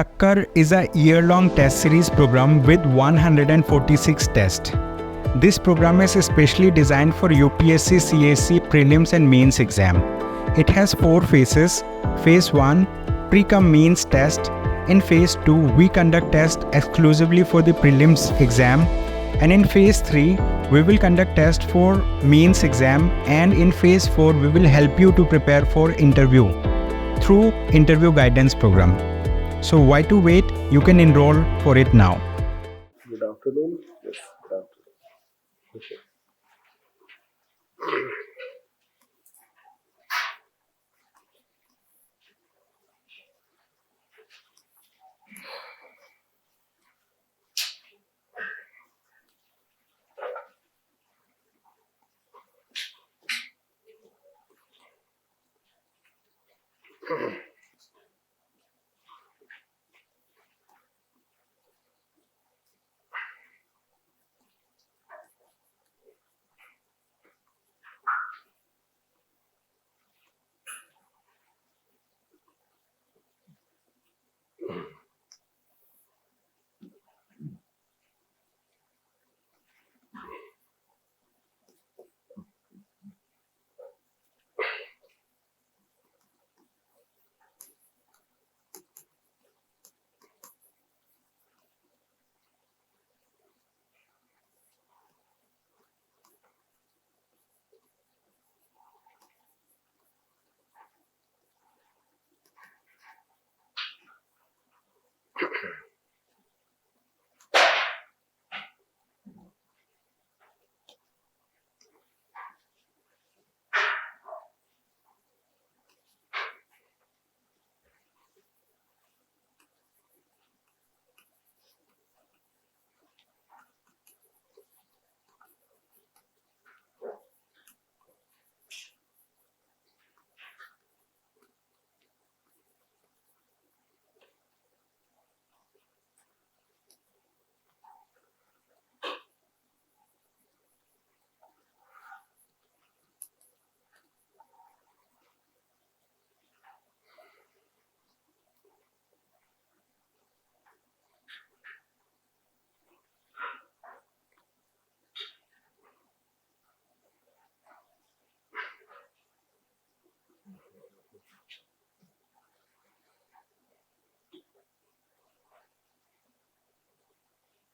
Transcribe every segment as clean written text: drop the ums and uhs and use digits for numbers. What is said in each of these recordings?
Takkar is a year-long test series program with 146 tests. This program is especially designed for UPSC CSE Prelims and Mains exam. It has 4 phases. Phase 1, pre-cum-mains test. In Phase 2, we conduct tests exclusively for the Prelims exam. And in Phase 3, we will conduct tests for Mains exam. And in Phase 4, we will help you to prepare for interview through interview guidance program. So why to wait? You can enroll for it now. Good afternoon. Yes, good afternoon. Okay.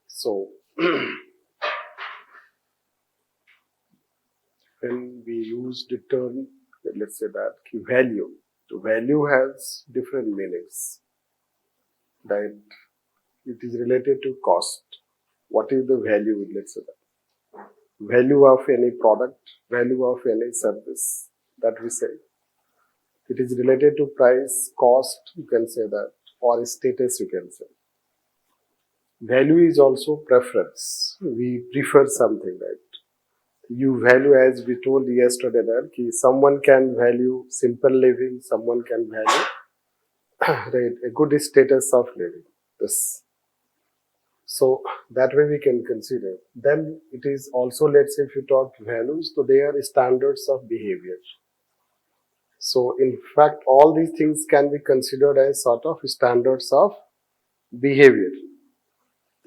So, when we use the term, let's say that value, the value has different meanings. Right? It is related to cost. What is the value? Let's say that value of any product, value of any service that we say. It is related to price, cost, you can say that, or status, you can say. Value is also preference. We prefer something, right? You value, as we told yesterday, that someone can value simple living, someone can value right, a good status of living. This. So that way we can consider. Then it is also, let's say, if you talk values, so they are standards of behavior. So in fact, all these things can be considered as sort of standards of behavior.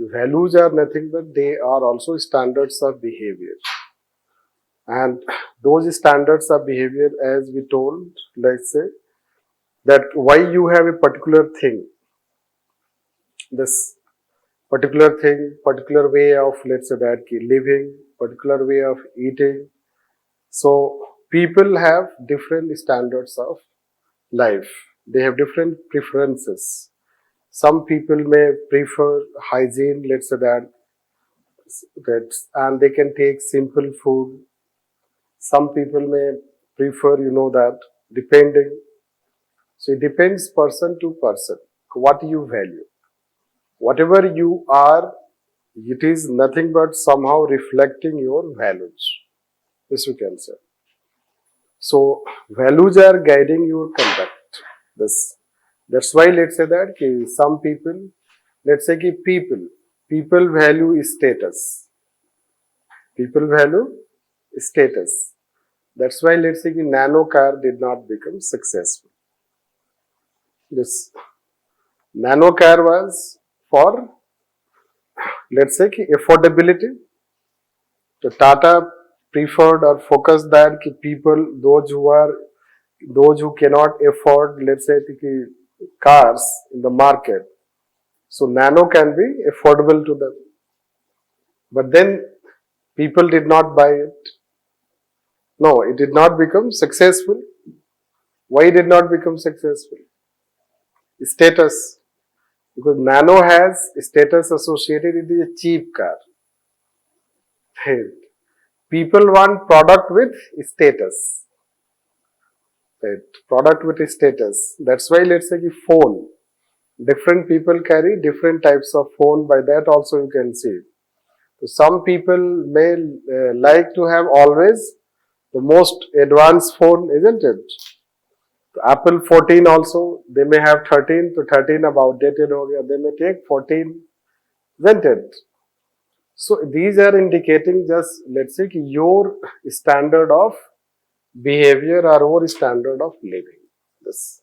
The values are nothing but they are also standards of behavior. And those standards of behavior, as we told, let's say, that why you have a particular thing, this particular thing, particular way of, let's say, that living, particular way of eating. So people have different standards of life. They have different preferences. Some people may prefer hygiene, let's say that, and they can take simple food. Some people may prefer, that, depending. So it depends person to person, what you value. Whatever you are, it is nothing but somehow reflecting your values. This we can say. So values are guiding your conduct. That's why, let's say that some people, let's say people value status. People value status. That's why, let's say, nano car did not become successful. Yes. Nano car was for, let's say, ki affordability. So Tata preferred or focused that ki people, those who cannot afford, let's say, ki cars in the market. So nano can be affordable to them. But then people did not buy it. No, it did not become successful. Why did not become successful? Status. Because nano has status associated, it is a cheap car. People want product with status. Right? Product with status. That's why let's say the phone. Different people carry different types of phone. By that also you can see. So some people may like to have always the most advanced phone, isn't it? Apple 14 also, they may have 13 to 13 about dated ho gaya. They may take 14, isn't it? So these are indicating just, let's say, your standard of behavior or your standard of living. This.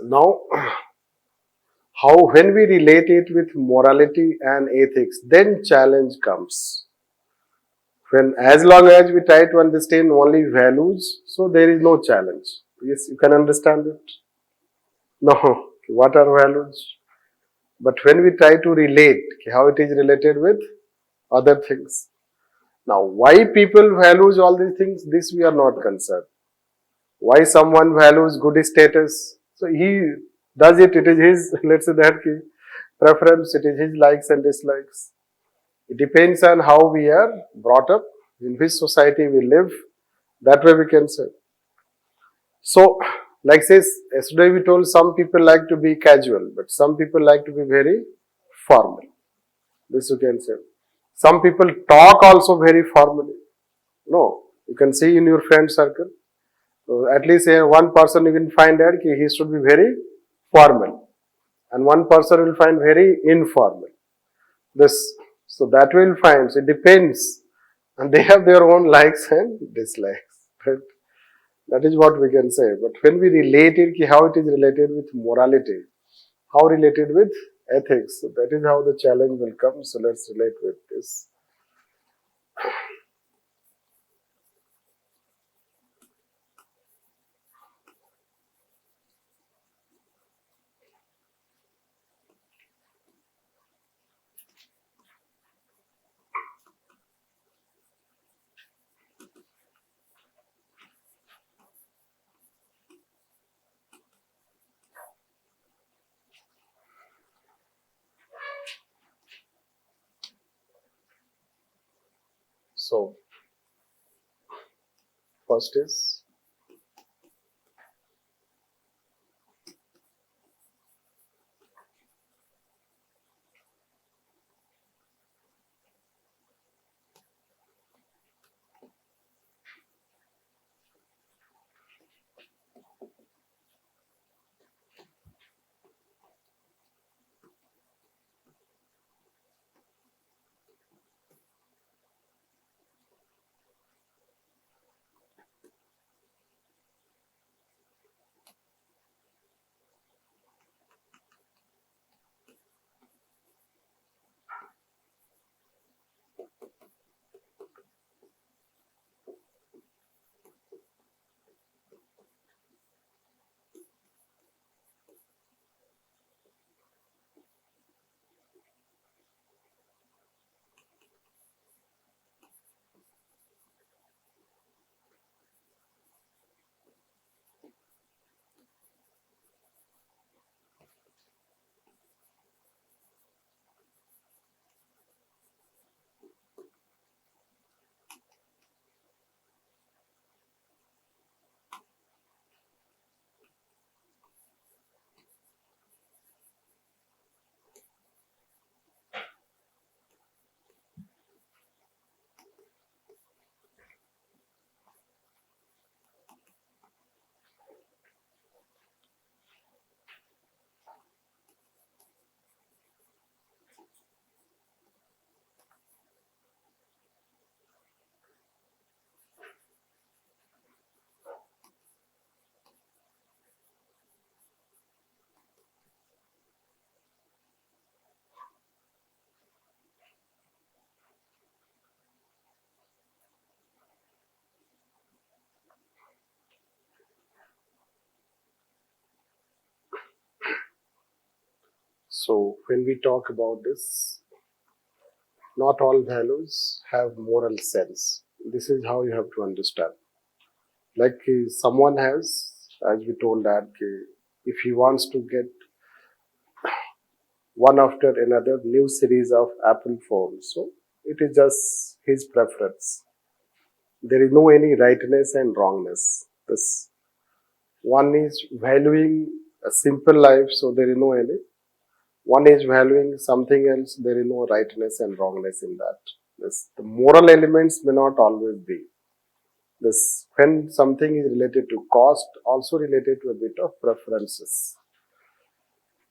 Now, how when we relate it with morality and ethics, then challenge comes. When as long as we try to understand only values, so there is no challenge. Yes, you can understand it. No, what are values? But when we try to relate, how it is related with other things. Now, why people values all these things, this we are not concerned. Why someone values good status? So he does it, it is his, let's say that preference, it is his likes and dislikes. It depends on how we are brought up, in which society we live, that way we can say. So, like says, yesterday we told some people like to be casual, but some people like to be very formal. This you can say. Some people talk also very formally. No, you can see in your friend circle. So at least one person you can find that he should be very formal, and one person will find very informal. This, so that will find. So it depends, and they have their own likes and dislikes. Right? That is what we can say. But when we relate it, how it is related with morality, how related with ethics, so that is how the challenge will come. So let's relate with this. So first is So when we talk about this, not all values have moral sense. This is how you have to understand. Like someone has, as we told that, if he wants to get one after another new series of Apple phones, so it is just his preference. There is no any rightness and wrongness. This one is valuing a simple life, so there is no any. One is valuing something else, there is no rightness and wrongness in that. The moral elements may not always be. When something is related to cost, also related to a bit of preferences.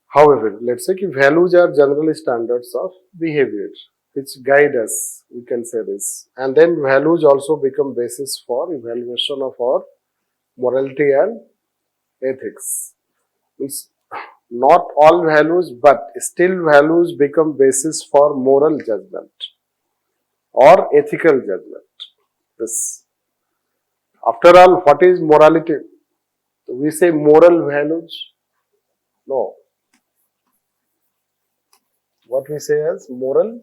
However, let's say values are general standards of behavior which guide us, we can say this. And then values also become basis for evaluation of our morality and ethics. Means not all values, but still values become basis for moral judgment or ethical judgment. This, after all, what is morality? We say moral values. No. What we say as moral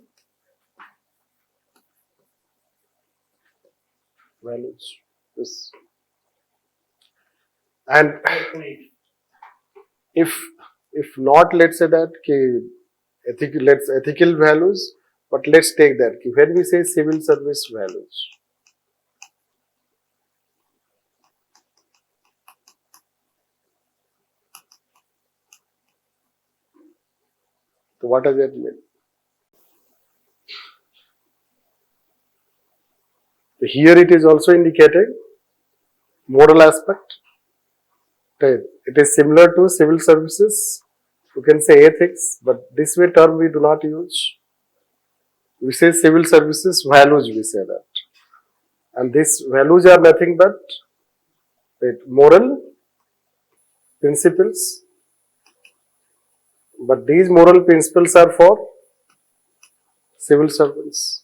values. This. And if not, let's say that ethical values, but let's take that when we say civil service values. So what does that mean? So here it is also indicating moral aspect. It is similar to civil services. You can say ethics, but this way term we do not use. We say civil services values, we say that. And these values are nothing but moral principles. But these moral principles are for civil servants.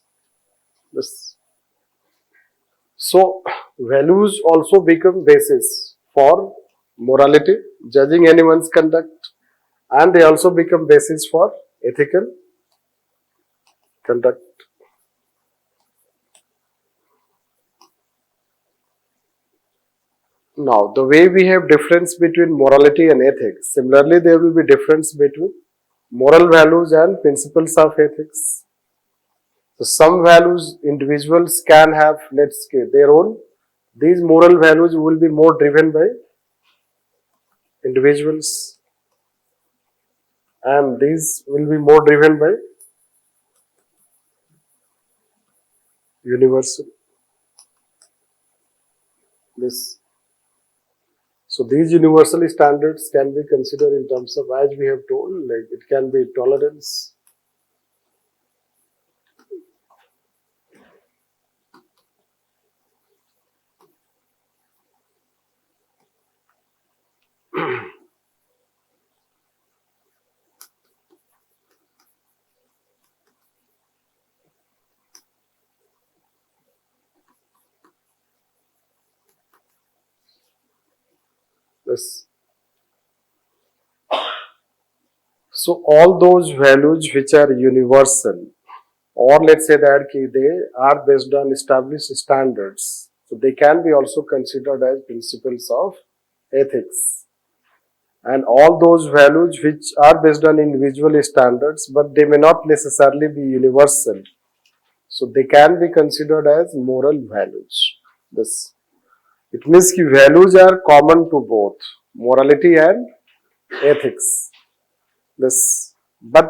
So, values also become basis for morality, judging anyone's conduct, and they also become basis for ethical conduct. Now, the way we have difference between morality and ethics, similarly there will be difference between moral values and principles of ethics. So, some values individuals can have, let's say, their own. These moral values will be more driven by individuals, and these will be more driven by universal. So these universal standards can be considered in terms of, as we have told, like it can be tolerance, this. So all those values which are universal, or let's say that they are based on established standards, so they can be also considered as principles of ethics. And all those values which are based on individual standards, but they may not necessarily be universal, so they can be considered as moral values. It means that values are common to both morality and ethics. But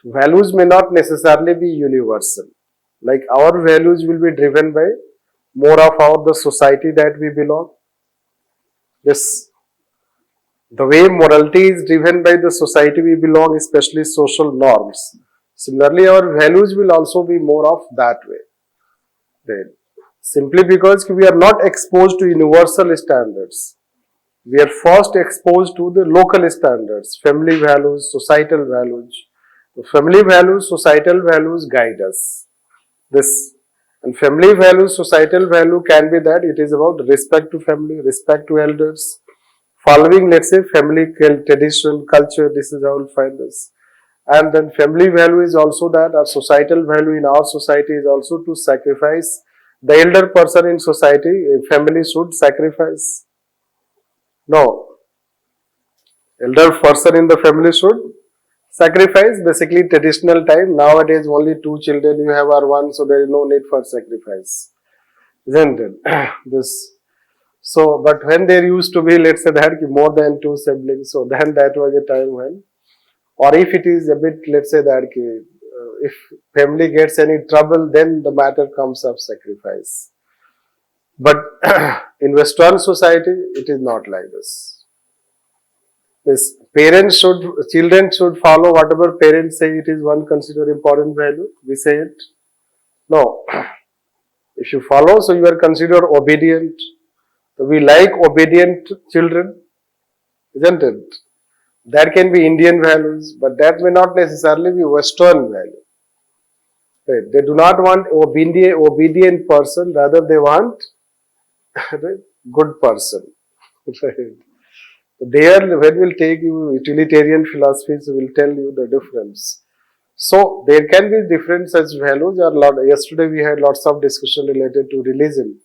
values may not necessarily be universal. Like our values will be driven by more of the society that we belong. The way morality is driven by the society we belong, especially social norms. Similarly, our values will also be more of that way. Right? Simply because we are not exposed to universal standards. We are first exposed to the local standards, family values, societal values. The family values, societal values guide us. And family values, societal value can be that it is about respect to family, respect to elders, following, let's say, family tradition, culture. This is how we'll find this. And then family value is also that our societal value in our society is also to sacrifice. The elder person in society, a family should sacrifice. No, elder person in the family should sacrifice. Basically, traditional time. Nowadays, only 2 children you have or 1, so there is no need for sacrifice, isn't it? This. So, but when there used to be, let's say that more than 2 siblings, so then that was a time when, or if it is a bit, let's say that if family gets any trouble, then the matter comes of sacrifice. But in Western society, it is not like this. Children should follow whatever parents say it is one considered important value. We say it. No. If you follow, so you are considered obedient. So we like obedient children, isn't it? That can be Indian values, but that may not necessarily be Western value. Right? They do not want obedient person, rather they want good person. Right? There, when we'll take you utilitarian philosophies, will tell you the difference. So there can be different such values. Yesterday we had lots of discussion related to religion.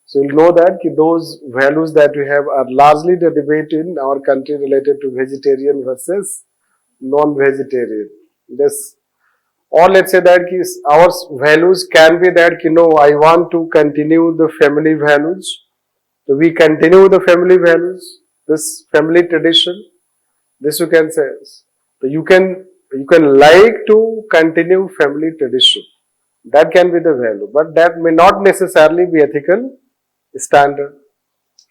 So you'll know that those values that we have are largely the debate in our country related to vegetarian versus non-vegetarian. This, or let's say that our values can be that I want to continue the family values. So we continue the family values, this family tradition. This you can say. So you can like to continue family tradition. That can be the value, but that may not necessarily be ethical standard.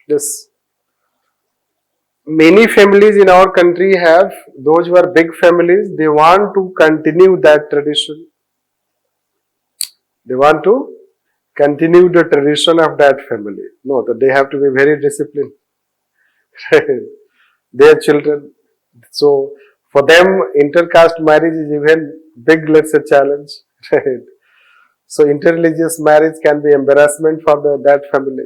This, many families in our country have, those who are big families, they want to continue that tradition. They want to continue the tradition of that family. No, that they have to be very disciplined. Their children. So for them, intercaste marriage is even big, let's say, challenge. Right? So interreligious marriage can be embarrassment for that family.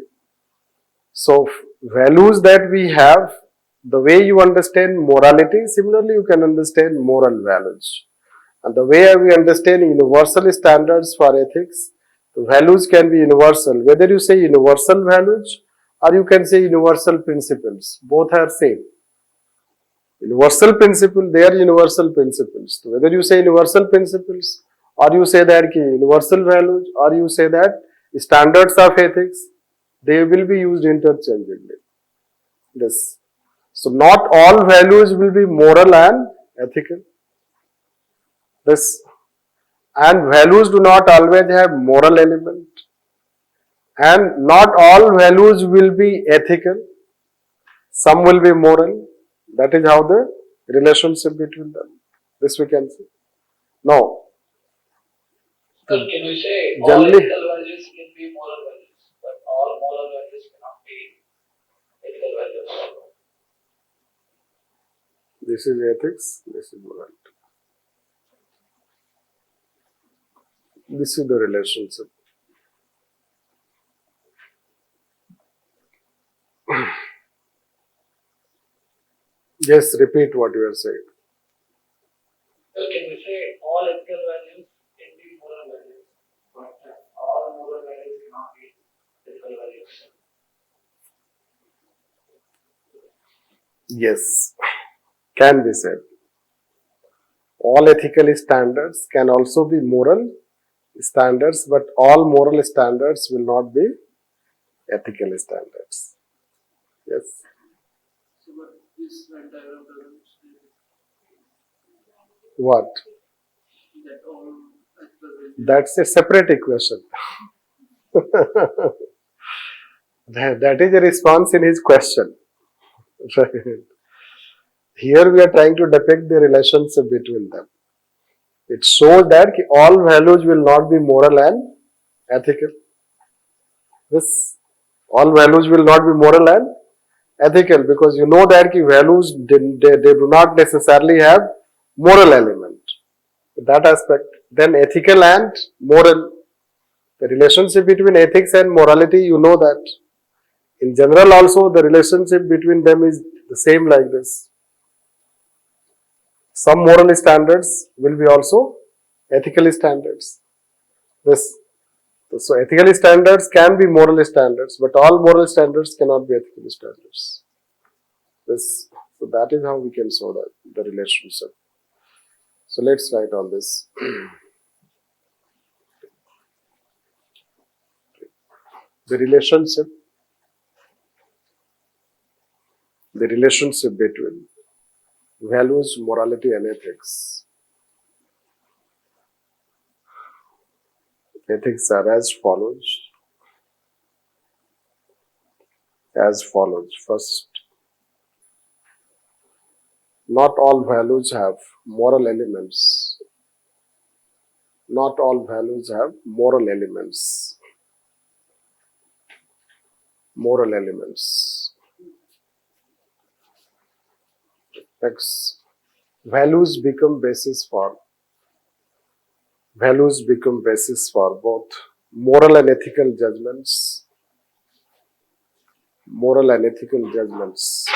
So values that we have, the way you understand morality, similarly you can understand moral values. And the way we understand universal standards for ethics, the values can be universal. Whether you say universal values or you can say universal principles, both are same. Universal principle, they are universal principles. So whether you say universal principles or you say that universal values or you say that standards of ethics, they will be used interchangeably. Yes. So not all values will be moral and ethical. This, and values do not always have moral element, and not all values will be ethical. Some will be moral. That is how the relationship between them. This we can see. Now, Sir, can we say all generally, ethical values can be moral values, but all moral values cannot be ethical values? this is ethics, this is morality. This is the relationship. Just repeat what you are saying. Sir, can we say all ethical values can be moral values, but all moral values cannot be ethical values? Yes, can be said. All ethical standards can also be moral standards, but all moral standards will not be ethical standards. Yes. So, but this diagram doesn't say What? that all ethical values. That's a separate equation. That is a response in his question. Here we are trying to depict the relationship between them. It shows that all values will not be moral and ethical. This, all values will not be moral and ethical, because you know that values they do not necessarily have moral element. That aspect. Then ethical and moral. The relationship between ethics and morality, you know that. In general also, the relationship between them is The same like this. Some moral standards will be also ethical standards. So ethical standards can be moral standards, but all moral standards cannot be ethical standards. So that is how we can show the relationship. So let's write on this. The relationship between values, morality and ethics. Ethics are as follows. First, not all values have moral elements. Not all values have moral elements. Next, values become basis for both moral and ethical judgments. Moral and ethical judgments.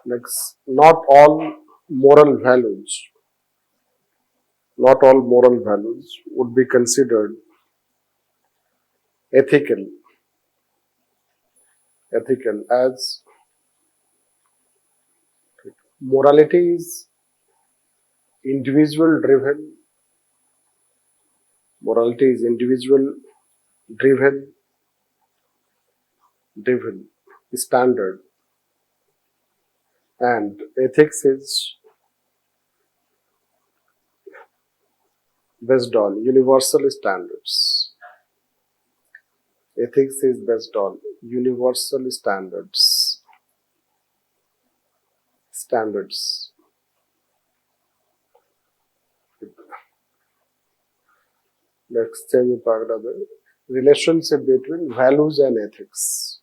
Next, not all moral values would be considered ethical as morality is individual driven. Standard, and ethics is based on universal standards. Next, change the relationship between values and ethics.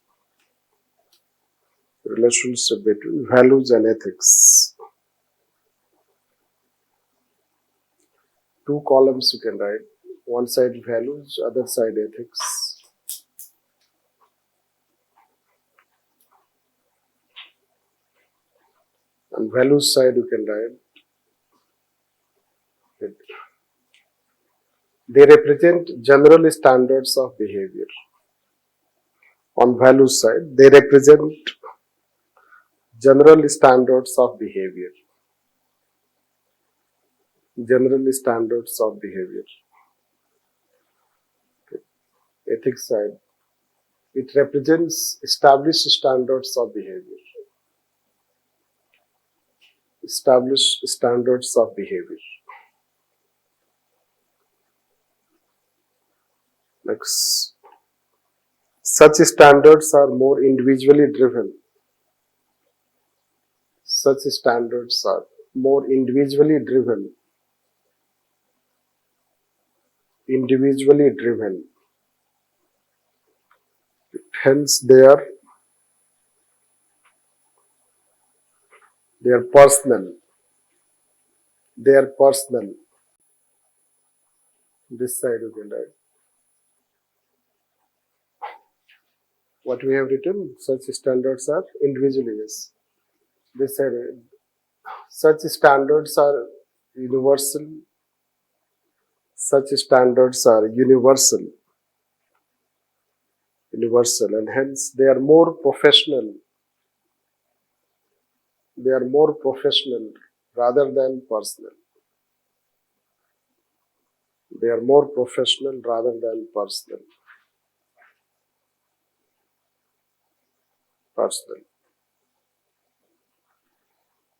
Two columns you can write. One side values, other side ethics. And values side you can write. They represent general standards of behavior. On values side, they represent general standards of behavior. Ethics side, it represents established standards of behavior. Next, such standards are more individually driven. Hence, they are personal. This side you can write. What we have written, such standards are individually, yes. This side, such standards are universal. And hence they are more professional. Rather than personal.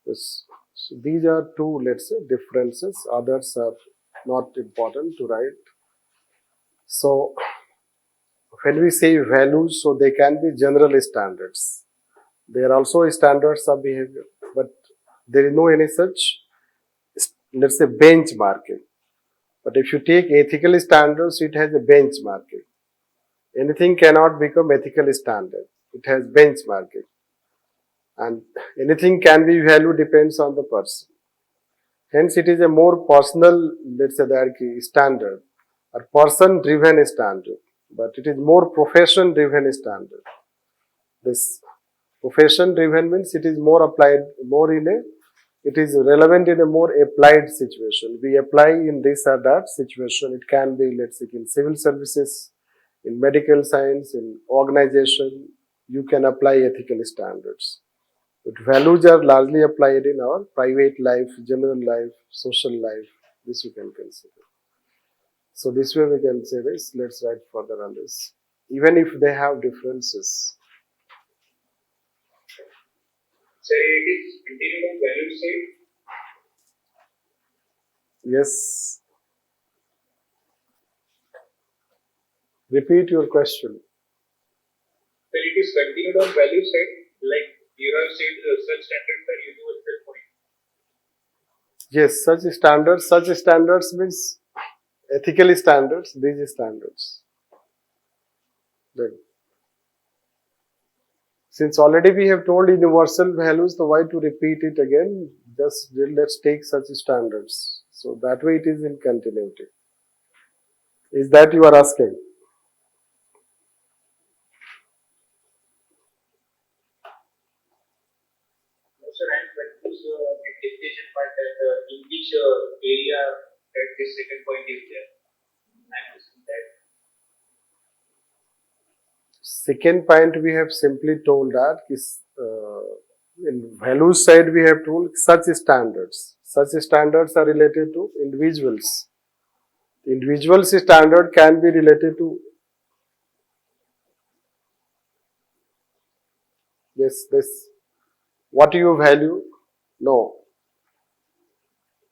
Yes. So these are two, let's say, differences. Others are not important to write. So when we say values, so they can be general standards. They are also standards of behavior, but there is no any such, let's say, benchmarking. But if you take ethical standards, it has a benchmarking. Anything cannot become ethical standard. It has benchmarking. And anything can be valued depends on the person. Hence, it is a more personal, let's say that standard, or person-driven standard, but it is more profession-driven standard. This profession-driven means it is more applied, more in a, it is relevant in a more applied situation. We apply in this or that situation. It can be, let's say, in civil services, in medical science, in organization, you can apply ethical standards. But values are largely applied in our private life, general life, social life. This you can consider. So this way we can say this. Let's write further on this. Even if they have differences. So it is continued on value side. Yes. Repeat your question. So it is continued on value side, like you have said, such standards are universal point. Yes, such standards means ethical standards, these standards. Then, since already we have told universal values, so why to repeat it again? Just let's take such standards. So that way it is in continuity. Is that you are asking? So and when this definition part that in which area that this second point is there, I'm asking that. Second point we have simply told that is in values side we have told such standards. Such standards are related to individuals. Individuals standard can be related to this what you value. No.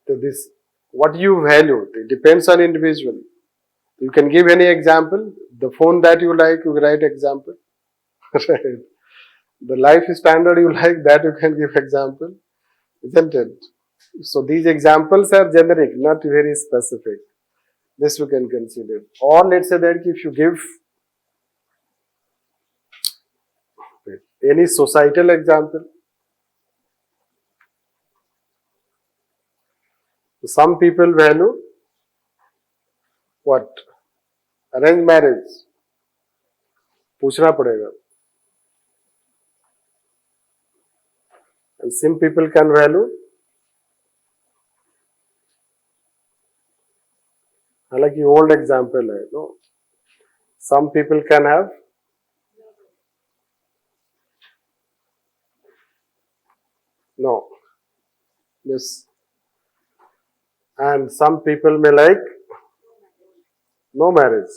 This what you value. It depends on individual. You can give any example. The phone that you like, you write example. Right. The life standard you like, that you can give example, isn't it? So these examples are generic, not very specific. This you can consider. Or let's say that if you give any societal example, some people value what? Arranged marriage. पूछना पड़ेगा. And some people can value. हालांकि old example है, no. Some people can have. No. Yes. And some people may like no marriage.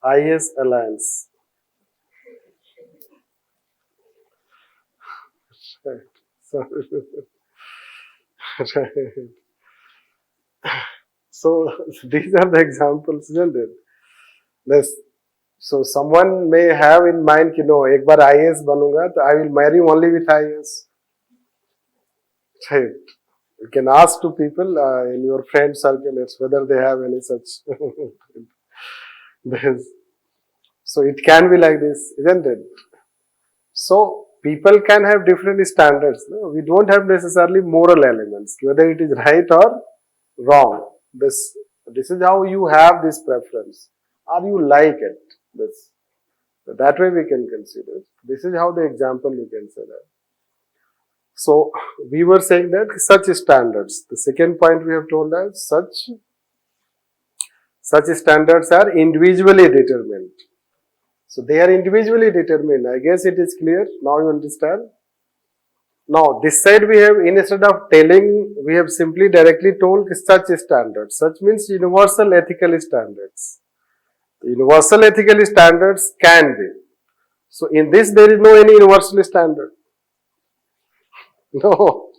IAS alliance. Right. So, right. So these are the examples, isn't it? This, so someone may have in mind कि no, एक बार IAS बनूंगा तो I will marry only with IAS. Right. You can ask to people in your friend circle whether they have any such. So it can be like this, isn't it? So people can have different standards. No? We don't have necessarily moral elements, whether it is right or wrong. This is how you have this preference, or you like it. That way we can consider. This is how the example you can say that. So we were saying that such standards. The second point we have told that such standards are individually determined. So they are individually determined. I guess it is clear. Now you understand. Now this side we have, instead of telling, we have simply directly told such standards. Such means universal ethical standards. The universal ethical standards can be. So in this there is no any universal standard. No.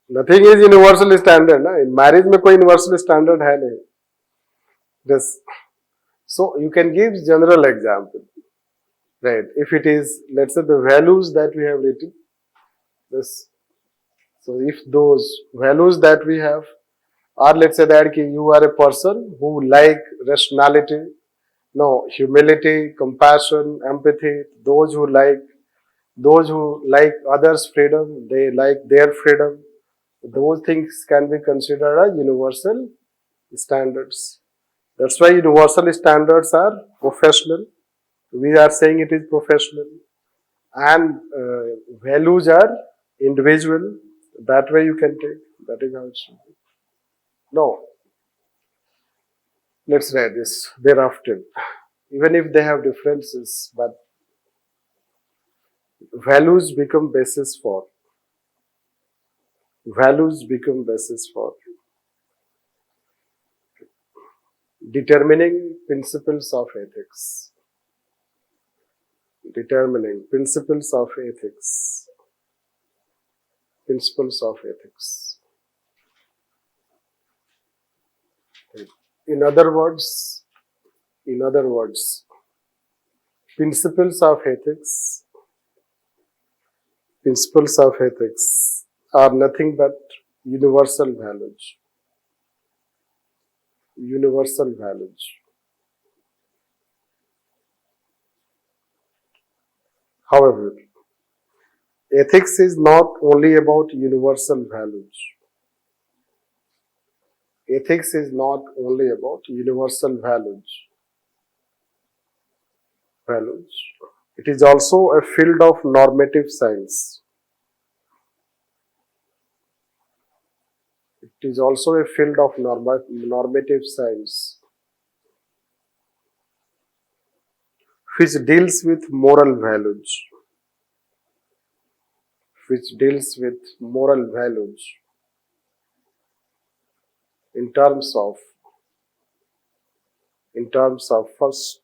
Nothing is universal standard. Na? In marriage में कोई universal standard है नहीं. This. So you can give general example. Right. If it is, let's say the values that we have written. This. So if those values that we have are, let's say that you are a person who like rationality, no, humility, compassion, empathy, those who like others' freedom, they like their freedom. those things can be considered as universal standards. That's why universal standards are professional. We are saying it is professional. And values are individual. That way you can take. That is how it should be. No. Let's write this thereafter. Even if they have differences, but values become basis for determining principles of ethics. Determining principles of ethics. Principles of ethics. In other words, principles of ethics are nothing but universal values. Universal values. However, ethics is not only about universal values. Ethics is not only about universal values. It is also a field of normative science. It is also a field of normative science, which deals with moral values. In terms of first,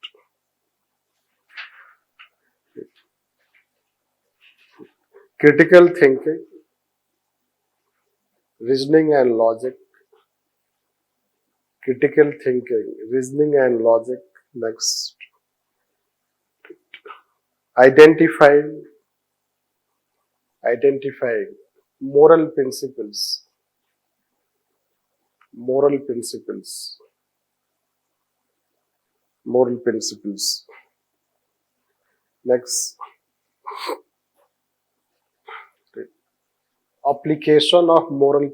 critical thinking, reasoning and logic. Next, identifying moral principles. Next, application of moral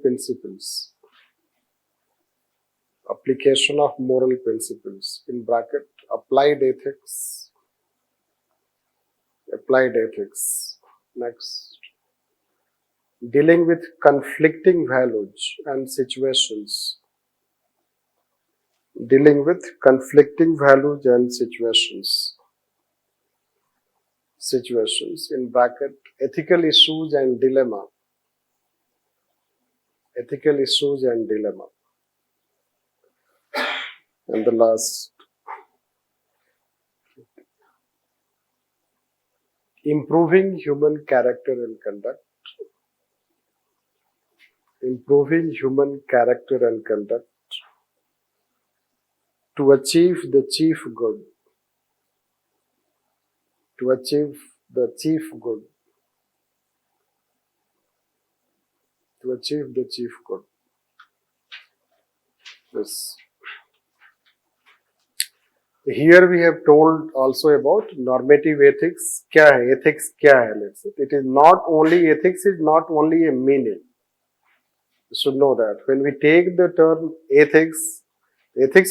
principles. In bracket, applied ethics. Next, dealing with conflicting values and situations. In bracket, ethical issues and dilemma. And the last, improving human character and conduct. To achieve the chief good. Yes. Here we have told also about normative ethics. क्या है? Ethics क्या है? Let's say it is not only ethics is not only a meaning. You should know that when we take the term ethics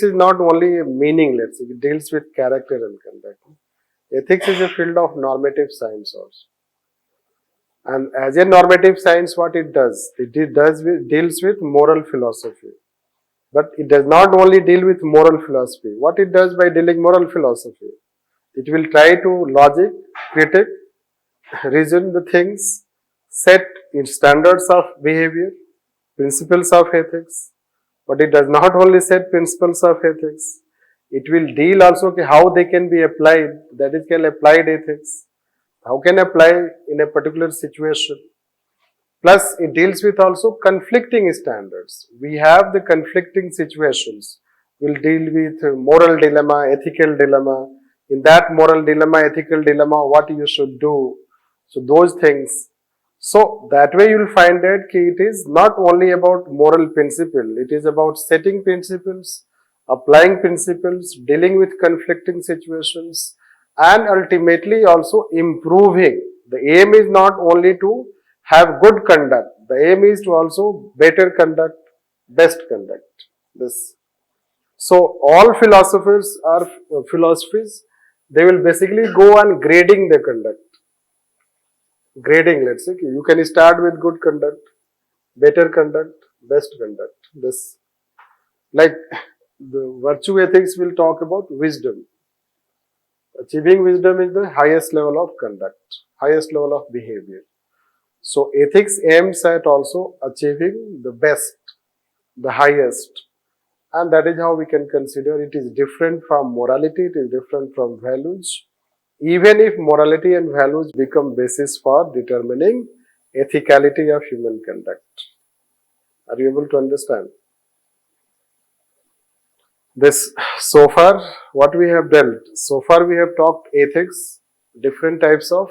is not only a meaning. Let's say it deals with character and conduct. Ethics is a field of normative science also. And as a normative science, what it does? Deals with moral philosophy. But it does not only deal with moral philosophy. What it does by dealing moral philosophy? It will try to logic, critic, reason the things, set in standards of behavior, principles of ethics. But it does not only set principles of ethics. It will deal also how they can be applied, that is called applied ethics. How can apply in a particular situation. Plus, it deals with also conflicting standards. We have the conflicting situations. We'll deal with moral dilemma, ethical dilemma. In that moral dilemma, ethical dilemma, what you should do. So, those things. So, that way you will find that it is not only about moral principle. It is about setting principles, applying principles, dealing with conflicting situations, and ultimately also improving. The aim is not only to have good conduct. The aim is to also better conduct, best conduct. This. So all philosophers are philosophies. They will basically go on grading the conduct. Grading, let's say, you can start with good conduct, better conduct, best conduct. This, like the virtue ethics will talk about wisdom. Achieving wisdom is the highest level of conduct, highest level of behavior. So ethics aims at also achieving the best, the highest, and that is how we can consider it is different from morality, it is different from values. Even if morality and values become basis for determining ethicality of human conduct. Are you able to understand? This, so far, what we have dealt, so far we have talked ethics, different types of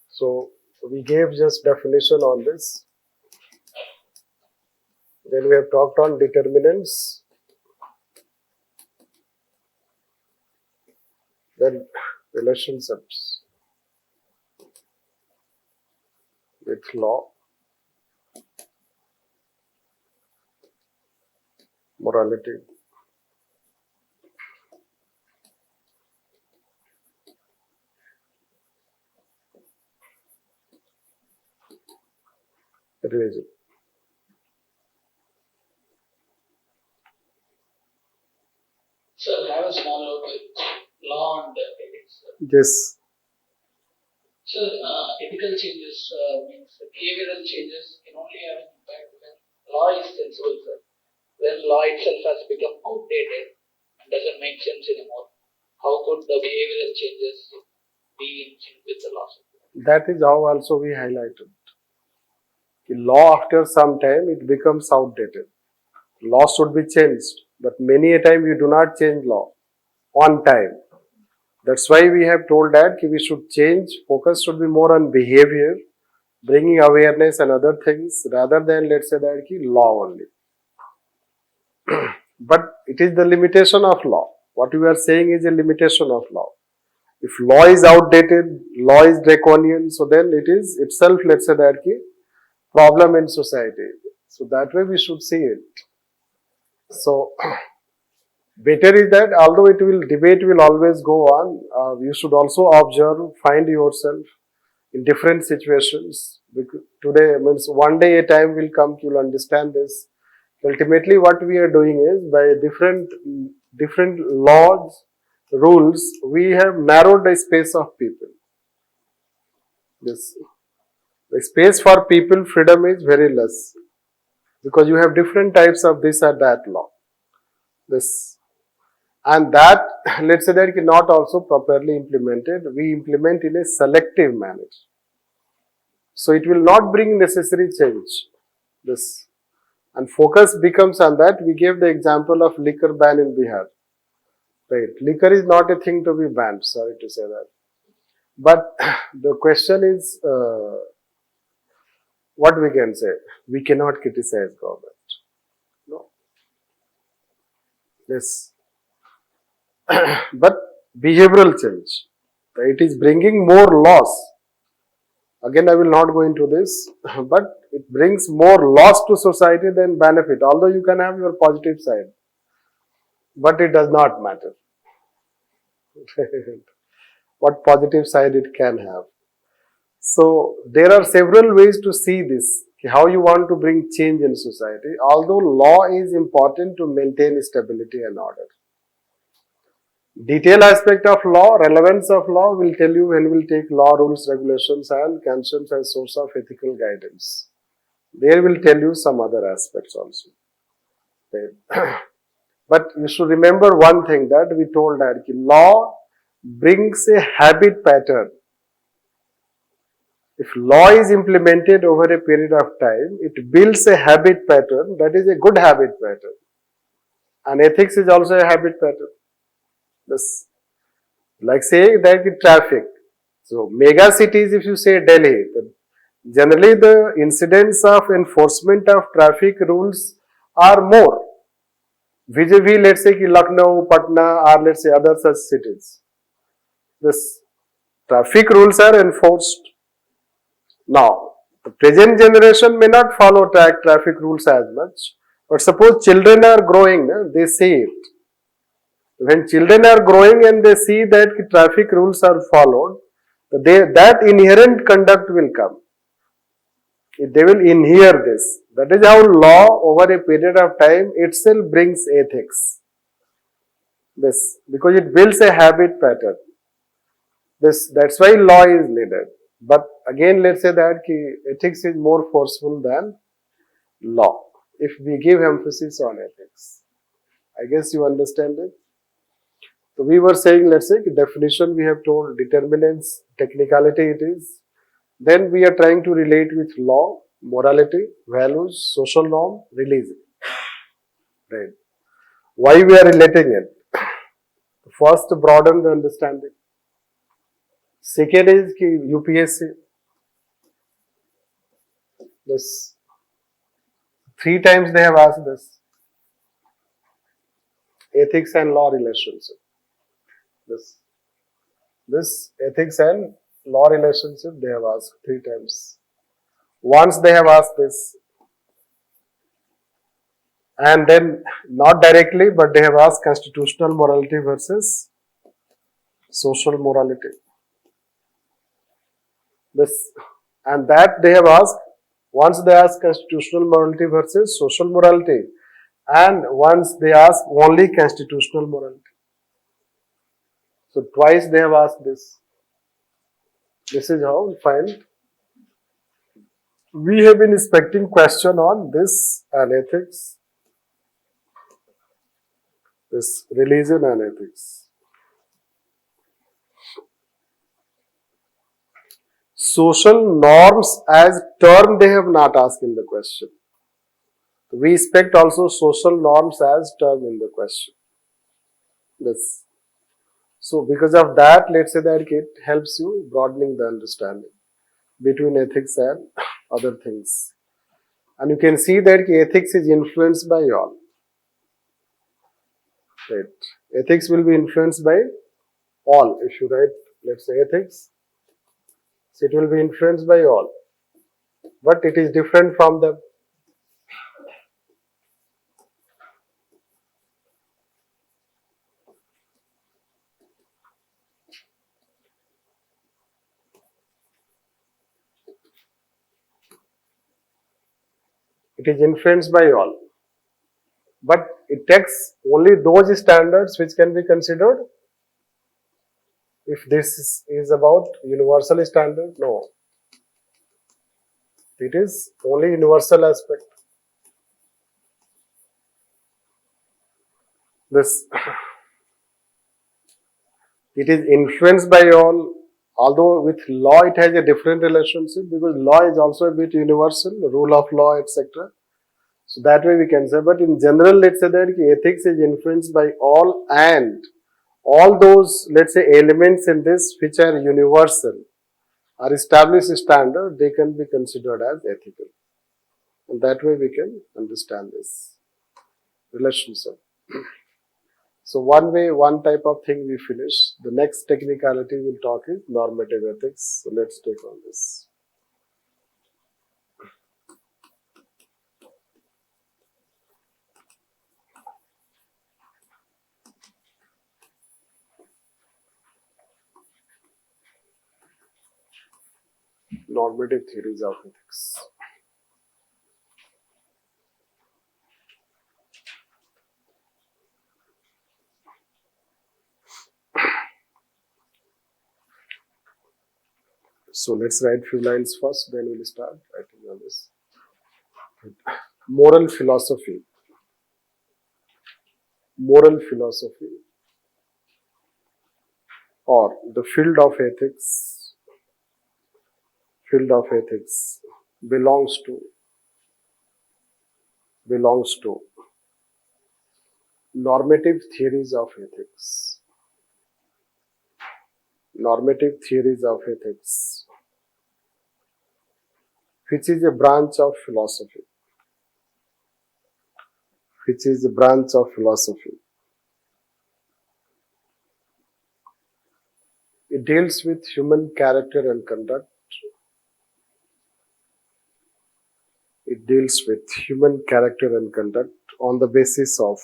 so we gave just definition on this. Then we have talked on determinants. Then relationships with law, morality, religion. So I have a small note with law and ethics. Yes. So ethical changes means behavioral changes can only have an impact when law is sensible, sir. When law itself has become outdated and doesn't make sense anymore, how could the behavioral changes be in sync with the law? That is how also we highlighted. In law, after some time, it becomes outdated. Law should be changed, but many a time you do not change law on time. That's why we have told that we should change, focus should be more on behavior, bringing awareness and other things rather than, let's say, that law only. But it is the limitation of law. What we are saying is a limitation of law. If law is outdated, law is draconian, so then it is itself, let's say, that problem in society. So that way we should see it. So better is that although debate will always go on, you should also observe, find yourself in different situations. Because today means one day a time will come, you will understand this. Ultimately what we are doing is by different laws, rules, we have narrowed the space of people. This, the space for people, freedom is very less. Because you have different types of this or that law. This. And that, let's say that not also properly implemented. We implement in a selective manner. So it will not bring necessary change. This. And focus becomes on that. We gave the example of liquor ban in Bihar. Right. Liquor is not a thing to be banned. Sorry to say that. But the question is, what we can say? We cannot criticize government. No. Yes. But behavioral change. It is bringing more loss. Again, I will not go into this, but it brings more loss to society than benefit. Although you can have your positive side, but it does not matter. What positive side it can have. So there are several ways to see this, how you want to bring change in society. Although law is important to maintain stability and order. Detailed aspect of law, relevance of law will tell you when we'll take law, rules, regulations and concerns as source of ethical guidance. There will tell you some other aspects also. But you should remember one thing that we told that law brings a habit pattern. If law is implemented over a period of time, it builds a habit pattern that is a good habit pattern. And ethics is also a habit pattern. This, like say that traffic. So mega cities, if you say Delhi, generally the incidents of enforcement of traffic rules are more. Vis-a-vis, let's say Lucknow, Patna or let's say other such cities. This traffic rules are enforced. Now, the present generation may not follow traffic rules as much, but suppose children are growing, they see it. When children are growing and they see that traffic rules are followed, that inherent conduct will come. They will inhere this. That is how law over a period of time itself brings ethics. This, because it builds a habit pattern. That's why law is needed. But again, let's say that ethics is more forceful than law if we give emphasis on ethics. I guess you understand it. So we were saying, let's say, definition we have told, determinants, technicality it is. Then we are trying to relate with law, morality, values, social norm, religion. Right. Why we are relating it? First, broaden the understanding. Second is UPSC. This 3 times they have asked this. Ethics and law relationship. This ethics and law relationship they have asked 3 times. Once they have asked this, and then not directly, but they have asked constitutional morality versus social morality. This, and that they have asked, once they ask constitutional morality versus social morality, and once they ask only constitutional morality. So twice they have asked this. This is how we find. We have been expecting question on this and ethics, this religion and ethics. Social norms as term they have not asked in the question. We expect also social norms as term in the question. This. So because of that, let's say that it helps you broadening the understanding between ethics and other things. And you can see that ethics is influenced by all. Right. Ethics will be influenced by all. If you write, let's say ethics, so it will be influenced by all. But it is different from them. It is influenced by all. But it takes only those standards which can be considered. If this is about universal standard, no. It is only universal aspect. This, it is influenced by all, although with law it has a different relationship because law is also a bit universal, rule of law, etc. So that way we can say, but in general, let's say that ethics is influenced by all, and all those, let's say, elements in this which are universal or established standard, they can be considered as ethical. And that way we can understand this relationship. So one type of thing we finish. The next technicality we'll talk is normative ethics. So let's take on this. Normative theories of ethics. So let's write few lines first, then we'll start writing on this. Moral philosophy. Moral philosophy, or the field of ethics belongs to normative theories of ethics. Normative theories of ethics, which is a branch of philosophy. It deals with human character and conduct. It deals with human character and conduct on the basis of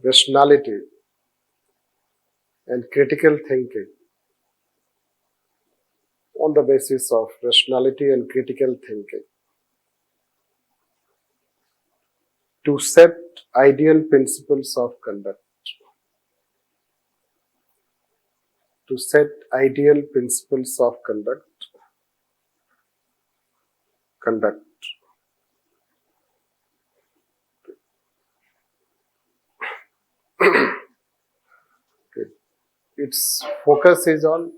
rationality and critical thinking. On the basis of rationality and critical thinking. To set ideal principles of conduct. To set ideal principles of conduct. Okay. Its focus is on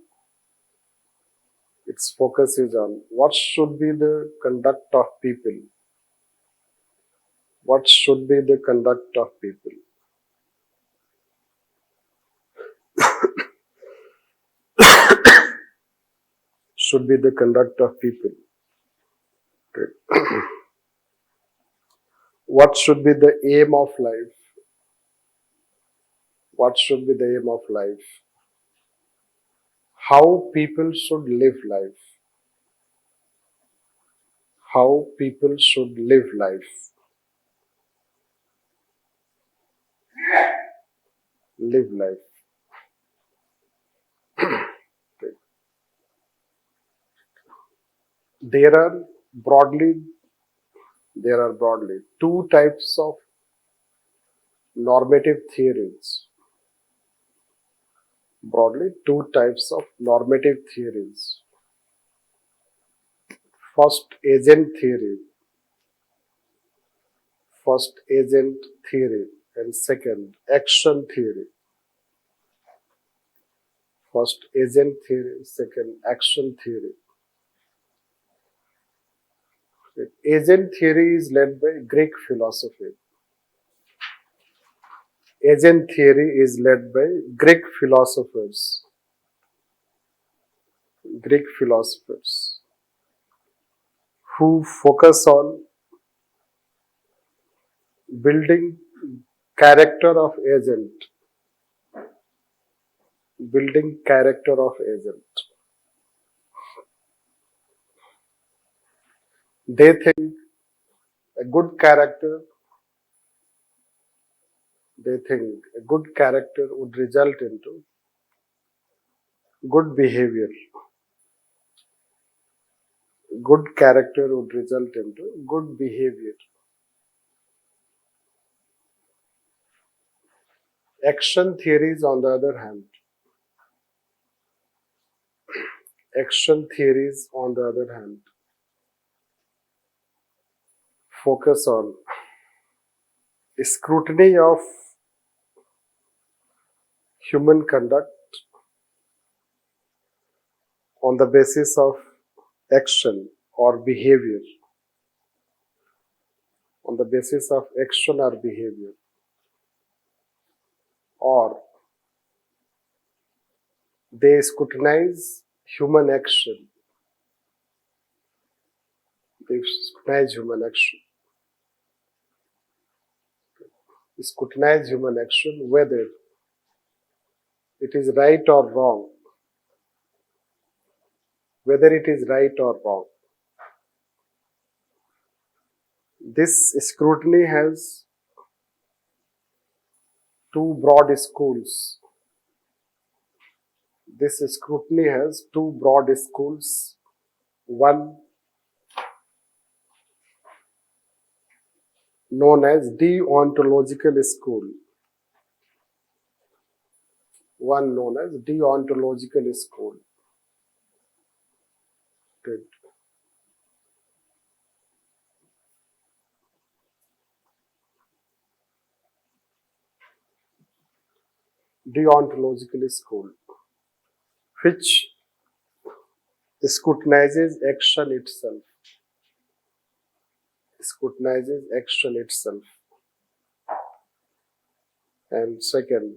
what should be the conduct of people. What should be the conduct of people? Should be the conduct of people. Okay. What should be the aim of life? What should be the aim of life? How people should live life. How people should live life. Live life. Okay. There are broadly two types of normative theories. Broadly, two types of normative theories. First, agent theory. And second, action theory. First, agent theory. Second, action theory. Agent theory is led by Greek philosophy. Agent theory is led by Greek philosophers. Who focus on building character of agent. They think a good character would result into good behavior. Good character would result into good behavior. Action theories, on the other hand, focus on scrutiny of human conduct on the basis of action or behavior. Or they scrutinize human action. Scrutinize human action, whether it is right or wrong. This scrutiny has two broad schools. One known as deontological school. Good. Deontological school, which scrutinizes action itself. And second,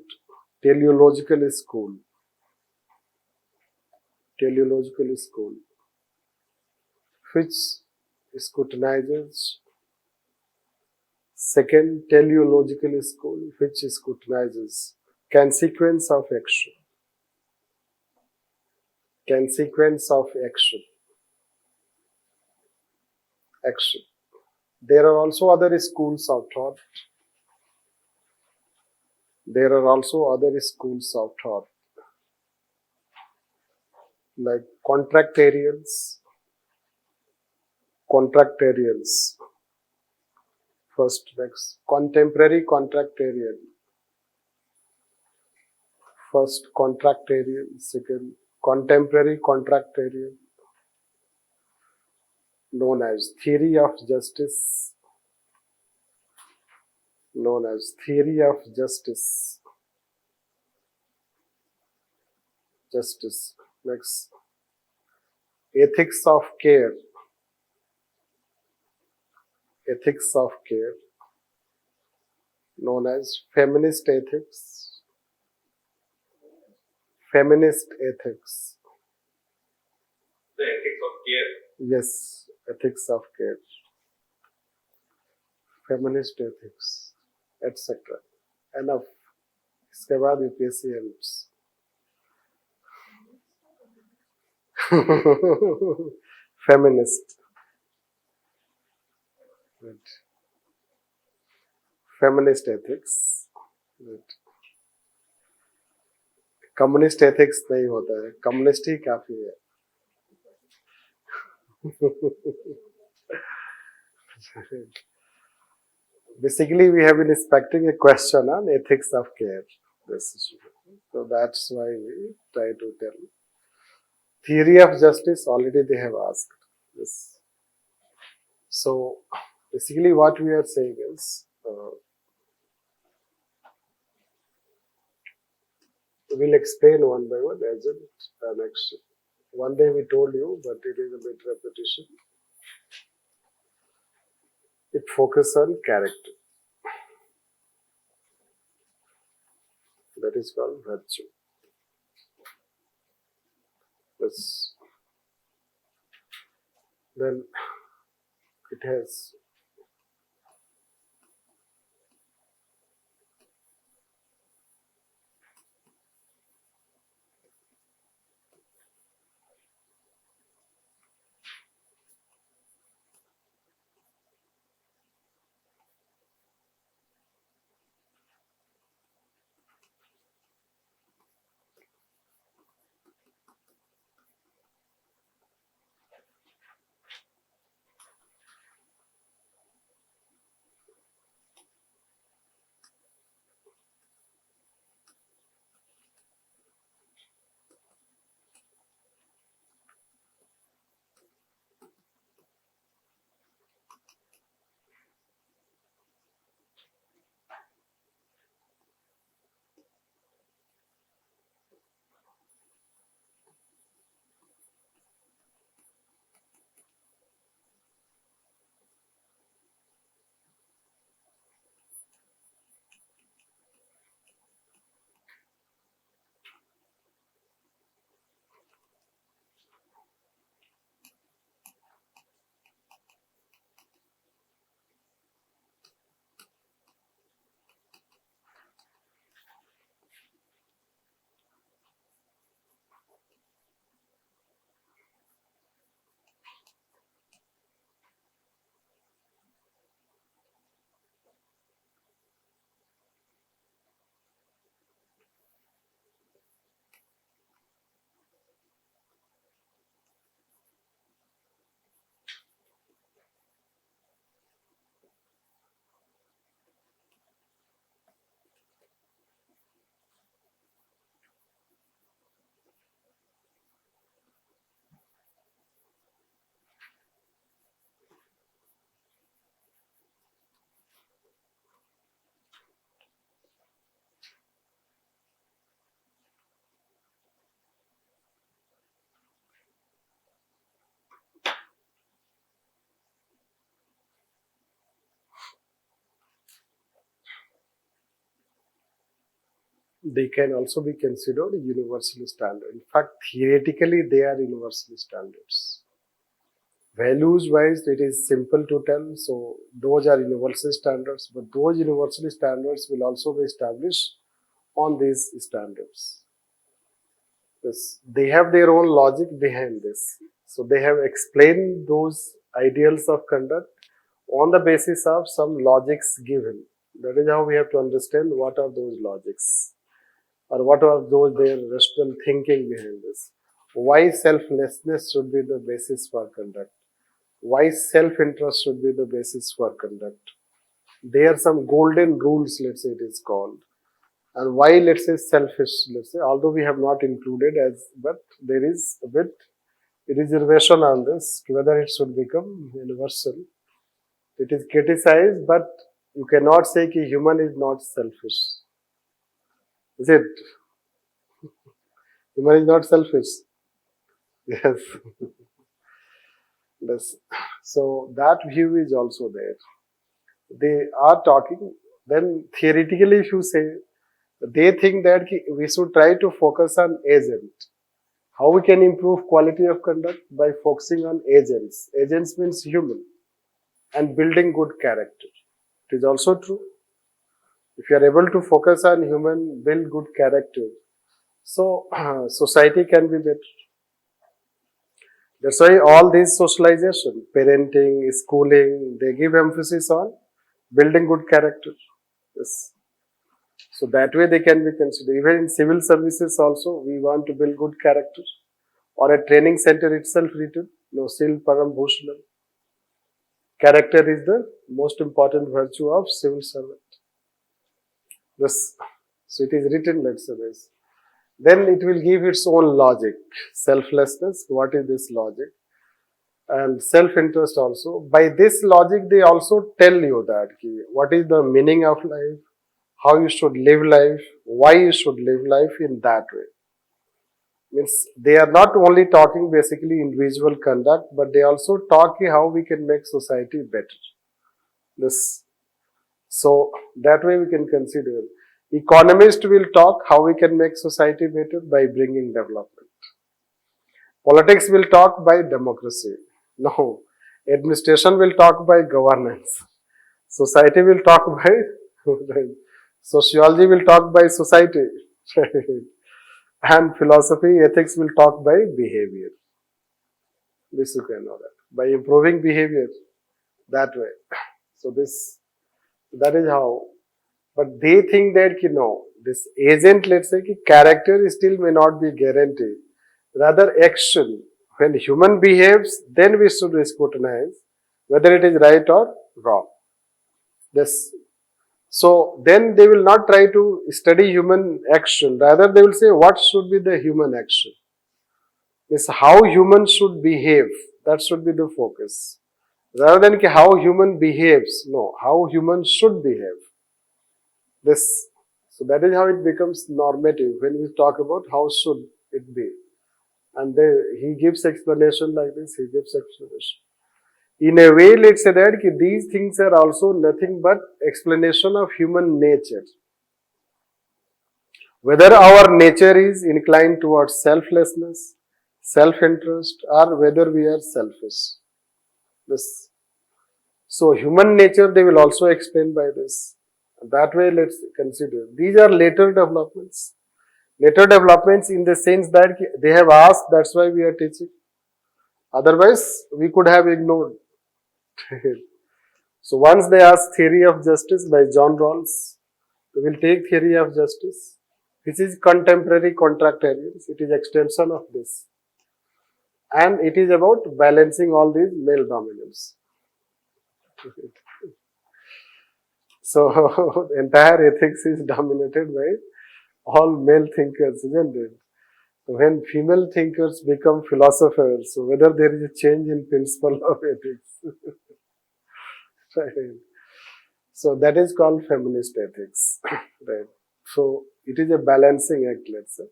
teleological school, which scrutinizes consequence of action. Consequence of action. Action. There are also other schools of thought. There are also other schools of thought, like contractarians. Contractarians. First, next, contemporary contractarian. First, contractarian. Second, contemporary contractarian, known as theory of justice. Known as theory of justice. Justice. Next, ethics of care. Ethics of care, known as feminist ethics. Feminist ethics. The ethics of care. Yes, ethics of care. Feminist ethics, etc. Enough. इसके बाद UPSC helps. Feminist. Right. Feminist ethics. Right. Communist ethics नहीं होता है, communist ही काफी है. Basically, we have been expecting a question on ethics of care. So that's why we try to tell. Theory of justice, already they have asked this. So basically what we are saying is, we'll explain one by one as in next. One day we told you, but it is a bit repetition. It focuses on character. That is called virtue. Yes. Then it has they can also be considered universal standard. In fact, theoretically, they are universal standards. Values wise, it is simple to tell. So those are universal standards, but those universal standards will also be established on these standards. Yes, they have their own logic behind this. So they have explained those ideals of conduct on the basis of some logics given. That is how we have to understand what are those logics, or what are those their rational thinking behind this. Why selflessness should be the basis for conduct? Why self-interest should be the basis for conduct? There are some golden rules, let's say it is called. And why, let's say, selfish, let's say, although we have not included as, but there is a bit reservation on this, whether it should become universal. It is criticized, but you cannot say that human is not selfish. Is it? Human is not selfish. Yes. Yes. So that view is also there. They are talking, then theoretically if you say, they think that we should try to focus on agent. How we can improve quality of conduct? By focusing on agents. Agents means human, and building good character. It is also true. If you are able to focus on human, build good character, so society can be better. That's why all these socialization, parenting, schooling, they give emphasis on building good character. Yes. So that way they can be considered. Even in civil services also, we want to build good character. Or a training center itself written, no, Sil Param Bhushanam. Character is the most important virtue of civil servant. This, so it is written, let's say this. Then it will give its own logic. Selflessness, what is this logic? And self-interest also. By this logic, they also tell you that what is the meaning of life, how you should live life, why you should live life in that way. Means they are not only talking basically individual conduct, but they also talk how we can make society better. This, so that way we can consider. Economist will talk how we can make society better by bringing development. Politics will talk by democracy. No. Administration will talk by governance. Society will talk by sociology will talk by society. And philosophy, ethics will talk by behavior. This you can know that. By improving behavior that way. So that is how. But they think that this agent, let's say, character still may not be guaranteed. Rather action. When human behaves, then we should scrutinize whether it is right or wrong. This. So then they will not try to study human action. Rather they will say what should be the human action. Means how humans should behave. That should be the focus. Rather than how human behaves. No, how humans should behave. This. So that is how it becomes normative when we talk about how should it be. And he gives explanation like this, he gives explanation. In a way, let's say that these things are also nothing but explanation of human nature. Whether our nature is inclined towards selflessness, self-interest, or whether we are selfish. This. So human nature they will also explain by this. That way let's consider. These are later developments. Later developments in the sense that they have asked, that's why we are teaching. Otherwise, we could have ignored. So once they ask theory of justice by John Rawls, we will take theory of justice, which is contemporary contractarians. It is extension of this. And it is about balancing all these male dominance. So entire ethics is dominated by all male thinkers, isn't it? When female thinkers become philosophers, so whether there is a change in principle of ethics. Right. So that is called feminist ethics. Right. So it is a balancing act, let's say.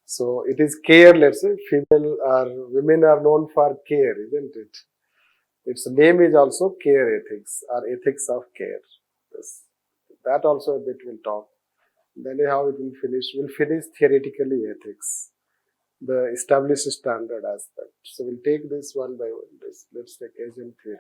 So it is care, let's say. Women are known for care, isn't it? Its name is also care ethics or ethics of care. Yes. That also a bit will talk. Then how it will finish. We'll finish theoretically ethics, the established standard aspect. So we'll take this one by one. Let's take agent theory.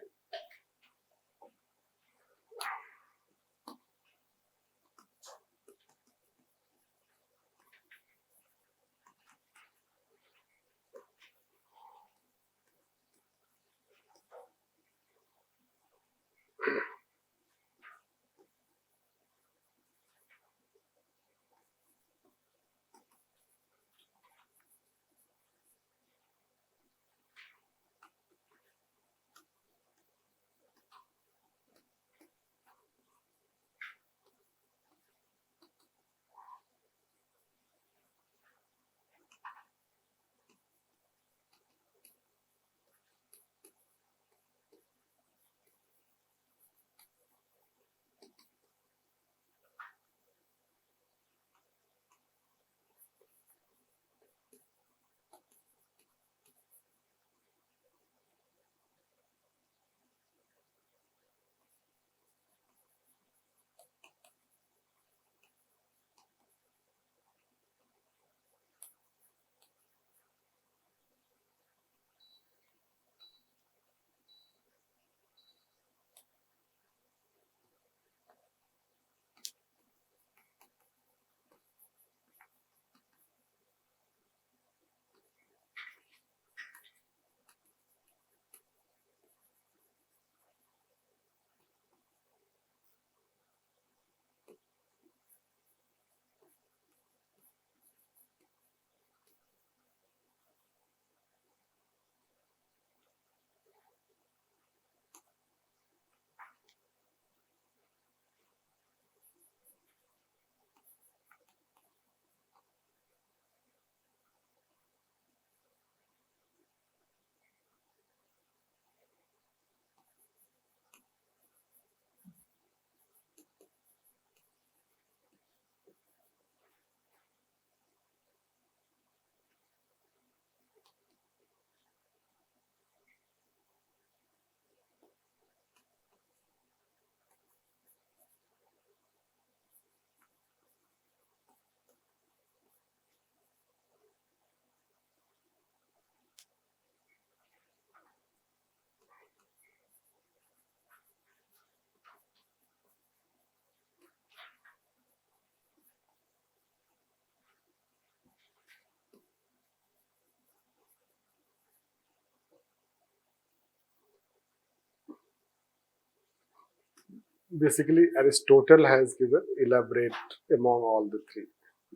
basically Aristotle has given elaborate among all the three.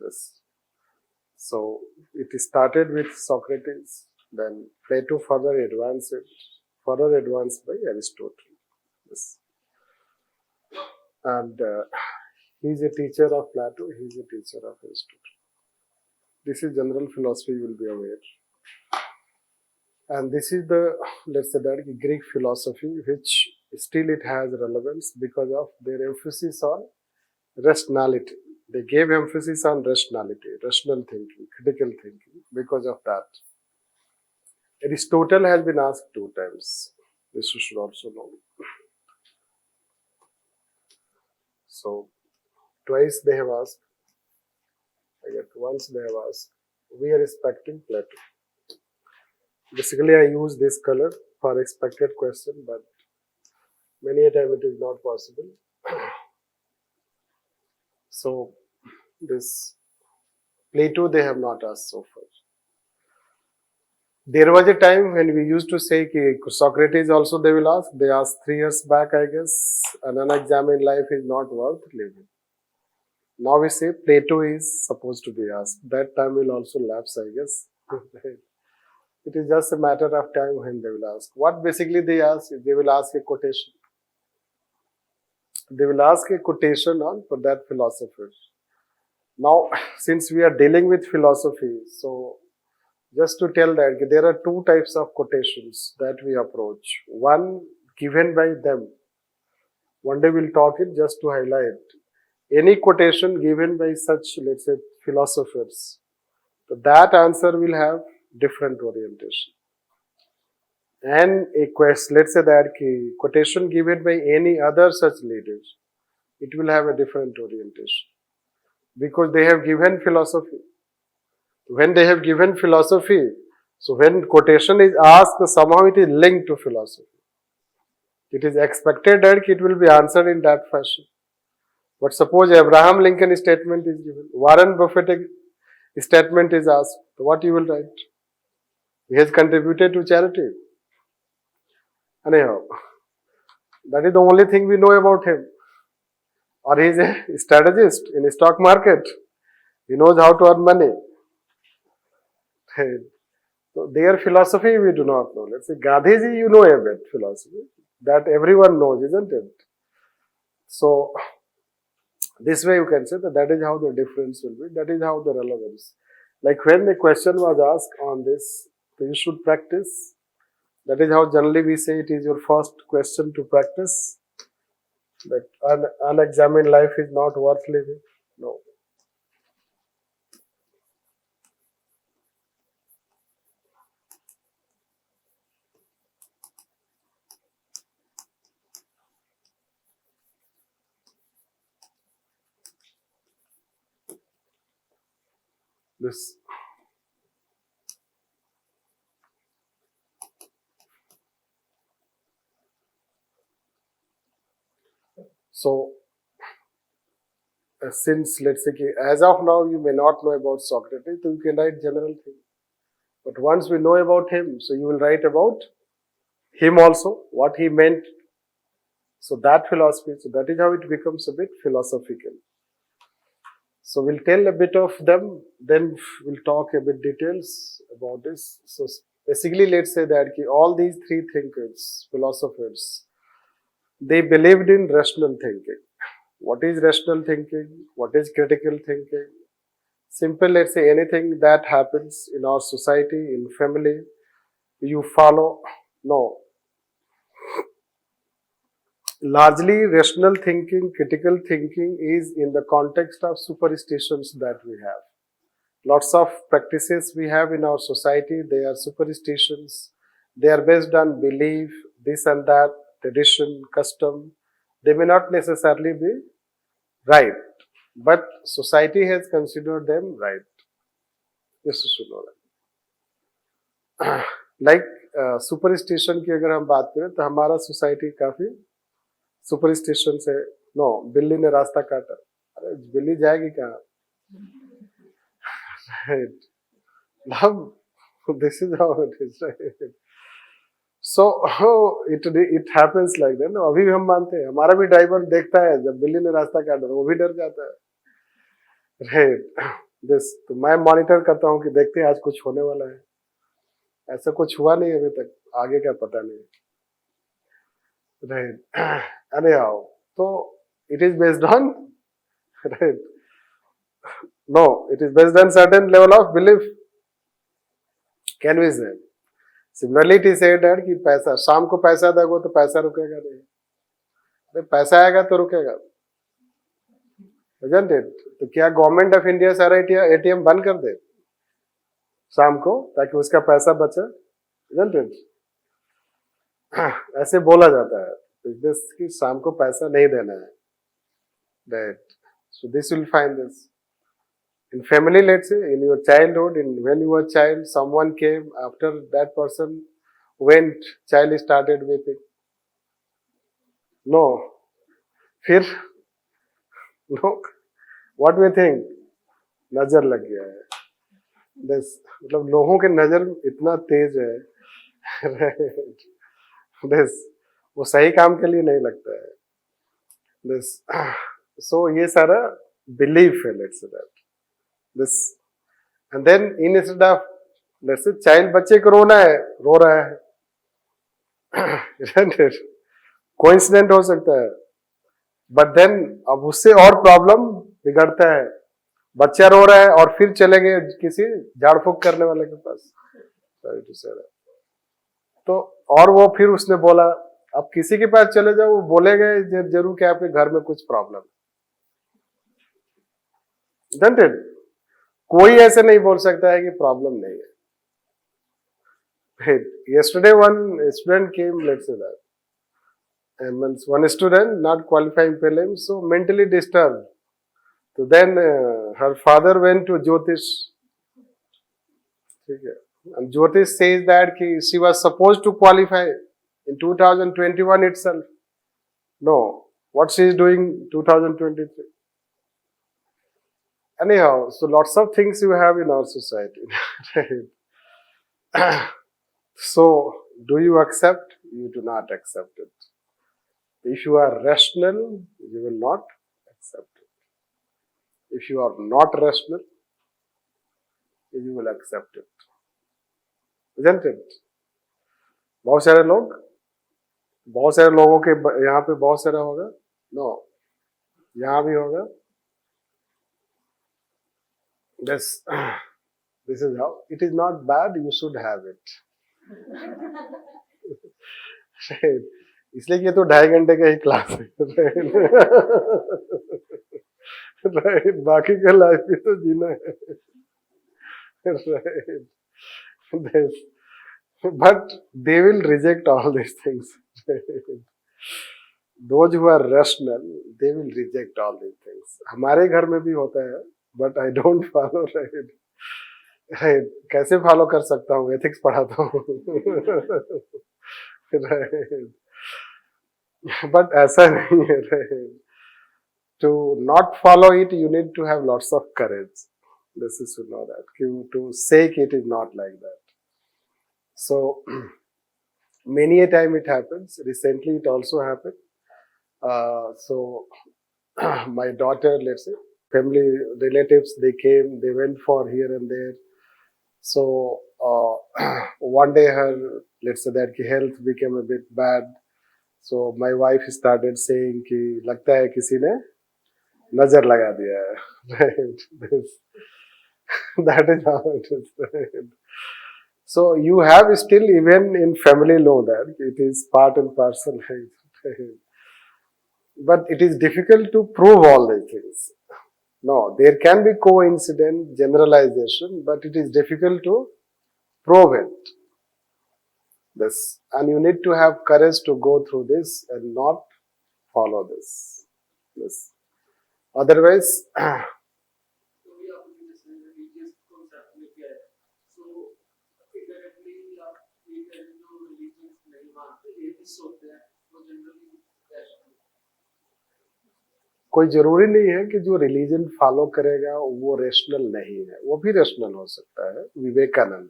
Yes. So it started with Socrates, then Plato further advanced by Aristotle. Yes. And he's a teacher of Plato, he's a teacher of Aristotle. This is general philosophy, you will be aware. And this is the, let's say that Greek philosophy, which still it has relevance because of their emphasis on rationality. They gave emphasis on rationality, rational thinking, critical thinking. Because of that, Aristotle has been asked 2 times. This you should also know. So, twice they have asked. I guess once they have asked. We are expecting Plato. Basically, I use this color for expected question, but many a time it is not possible. So, this Plato they have not asked so far. There was a time when we used to say कि Socrates also they will ask. They asked 3 years back, I guess. An unexamined life is not worth living. Now we say Plato is supposed to be asked. That time will also lapse, I guess. It is just a matter of time when they will ask. What basically they ask is they will ask a quotation. They will ask a quotation on for that philosopher. Now, since we are dealing with philosophy, so just to tell that there are 2 types of quotations that we approach. One given by them. One day we'll talk it just to highlight. Any quotation given by such, let's say, philosophers, so that answer will have different orientation. And a quest, let's say that quotation given by any other such leaders, it will have a different orientation. Because they have given philosophy. When they have given philosophy, so when quotation is asked, somehow it is linked to philosophy. It is expected that it will be answered in that fashion. But suppose Abraham Lincoln statement is given, Warren Buffett statement is asked, what you will write? He has contributed to charity. Anyhow, that is the only thing we know about him. Or he is a strategist in the stock market. He knows how to earn money. So their philosophy we do not know. Let's say Gandhiji, you know a bit philosophy. That everyone knows, isn't it? So this way you can say that is how the difference will be. That is how the relevance. Like when the question was asked on this, so you should practice. That is how generally we say it is your first question to practice. That unexamined life is not worth living. No. This. So, since let's say, as of now you may not know about Socrates, so you can write general things. But once we know about him, so you will write about him also, what he meant. So that philosophy, so that is how it becomes a bit philosophical. So we'll tell a bit of them, then we'll talk a bit details about this. So basically, let's say that all these 3 thinkers, philosophers, they believed in rational thinking. What is rational thinking? What is critical thinking? Simple, let's say anything that happens in our society, in family, you follow. No. Largely, rational thinking, critical thinking is in the context of superstitions that we have. Lots of practices we have in our society, they are superstitions. They are based on belief, this and that, tradition, custom. They may not necessarily be right, but society has considered them right. This you should know that. Like superstition की अगर हम बात करें तो हमारा society काफी superstition से no बिल्ली ने रास्ता काटा अरे बिल्ली जाएगी कहाँ right. Now this is how it is right? So it happens like that. अभी भी हम मानते हैं, हमारा भी ड्राइवर देखता है जब बिल्ली ने रास्ता काटा तो वो भी डर जाता है, राइट। दिस तो मैं मॉनिटर करता हूँ कि देखते हैं आज कुछ होने वाला है, ऐसा कुछ हुआ नहीं अभी तक, आगे का पता नहीं, राइट। अरे आओ, तो it is based on, right, no, it is based on certain level of belief, can we say. Similarly it is said that कि पैसा, शाम को पैसा दोगे तो पैसा रुकेगा नहीं, अरे पैसा आएगा तो रुकेगा, isn't it? तो क्या गवर्नमेंट ऑफ इंडिया सारा एटीएम बंद कर दे शाम को ताकि उसका पैसा बचे, isn't it? ऐसे बोला जाता है बिजनेस की शाम को पैसा नहीं देना है, right. So this will find this in family, let's say in your childhood, when you were child, someone came after that person went, child started weeping, no, फिर no, what we think, नजर लग गया है, this मतलब लोगों के नजर इतना तेज है, this वो सही काम के लिए नहीं लगता है, this so ये सारा belief है, let's say that this, and then instead of, let's say child, बच्चे को रोना है, रो रहा है, कोइंसिडेंट हो सकता है, बट देन अब उससे और प्रॉब्लम बिगड़ता है, बच्चा रो रहा है और फिर चले गए किसी झाड़ फूक करने वाले के पास, तो और वो फिर उसने बोला, अब किसी के पास चले जाओ वो बोलेगा जरूर कि आपके घर में कुछ प्रॉब्लम, डोंट इट? कोई ऐसे नहीं बोल सकता है कि प्रॉब्लम नहीं है। Yesterday one student came, let's say that, and one student not qualifying prelims, so mentally disturbed. So then her father went to Jyotish, and Jyotish says that she was supposed to qualify in 2021 itself. No, what she is doing 2023? Anyhow, so lots of things you have in our society, right? So, do you accept? You do not accept it. If you are rational, you will not accept it. If you are not rational, you will accept it. Isn't it? बहुत सारे लोगों के यहाँ पे बहुत सारा होगा, no, यहाँ भी होगा। This is how it is not bad. You should have it. इसलिए कि ये तो 2.5 घंटे का ही क्लास है, राइट, बाकी का लाइफ भी तो जीना है, right, but they will reject all this things, those who are rational they will reject all this things. हमारे घर में भी होता है, but I don't follow, right, right, कैसे फॉलो कर सकता हूँ, एथिक्स पढ़ाता हूँ, राइट, बट ऐसा नहीं है, right, to not follow it you need to have lots of courage, this is to know that, to say it is not like that. So many a time it happens, recently it also happened, so my daughter, let's say, family relatives, they came, they went for here and there, so one day her, let's say that ki health became a bit bad, so my wife started saying ki lagta hai kisi ne nazar laga diya hai, right, this, that is how it is, right? So you have still, even in family law, that it is part and parcel, right? But it is difficult to prove all these things. No, there can be coincident generalization, but it is difficult to prove it. This, and you need to have courage to go through this and not follow this. This, otherwise. कोई जरूरी नहीं है कि जो religion follow करेगा वो rational नहीं है, वो भी रेशनल हो सकता है, Vivekananda,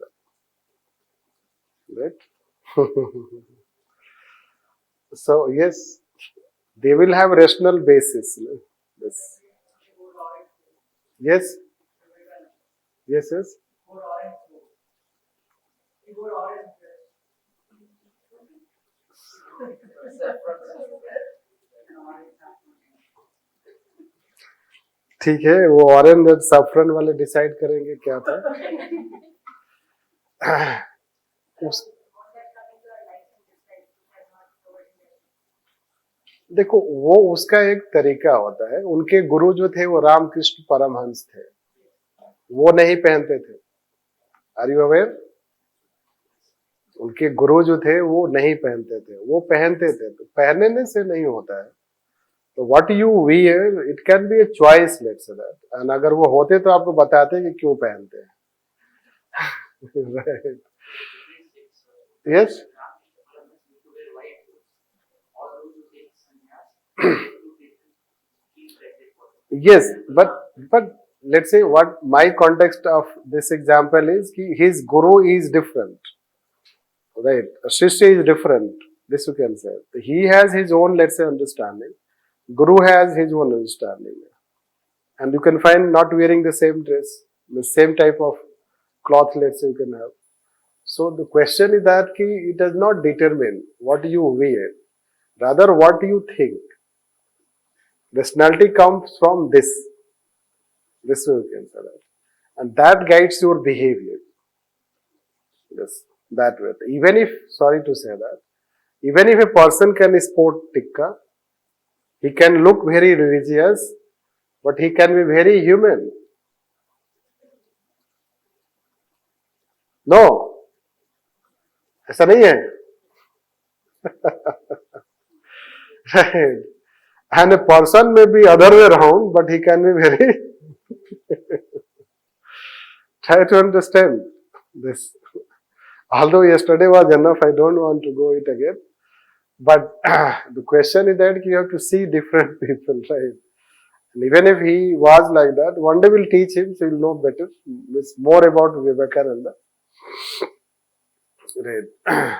right, So yes, they will have rational basis. No? Yes. Yes. Yes. Yes. ठीक है, वो ऑरेंज और सैफरन वाले डिसाइड करेंगे क्या था. उस, देखो वो उसका एक तरीका होता है. उनके गुरु जो थे वो रामकृष्ण परमहंस थे, वो नहीं पहनते थे. Are you aware? उनके गुरु जो थे वो नहीं पहनते थे, वो पहनते थे. तो पहनने से नहीं होता है. तो what you wear it can be a choice, let's say that. And अगर वो होते तो आपको बताते कि क्यों पहनते हैं. Right. Yes. Yes, but let's say what my context of this example is ki his guru is different, right? Shishya is different. This you can say. He has his own, let's say, understanding. Guru has his own understanding, and you can find not wearing the same dress, the same type of cloth. Let's say you can have. So the question is that ki it does not determine what you wear, rather what you think. Rationality comes from this. This way you can say that. And that guides your behavior. Yes, that way. Even if, sorry to say that, even if a person can sport tikka, he can look very religious, but he can be very human. No, ऐसा नहीं है. Right. And a person may be other way around, but he can be very. Try to understand this. Although yesterday was enough, I don't want to go it again. But the question is that you have to see different people, right? And even if he was like that, one day we'll teach him, so he'll know better. It's more about Vivekananda. Right.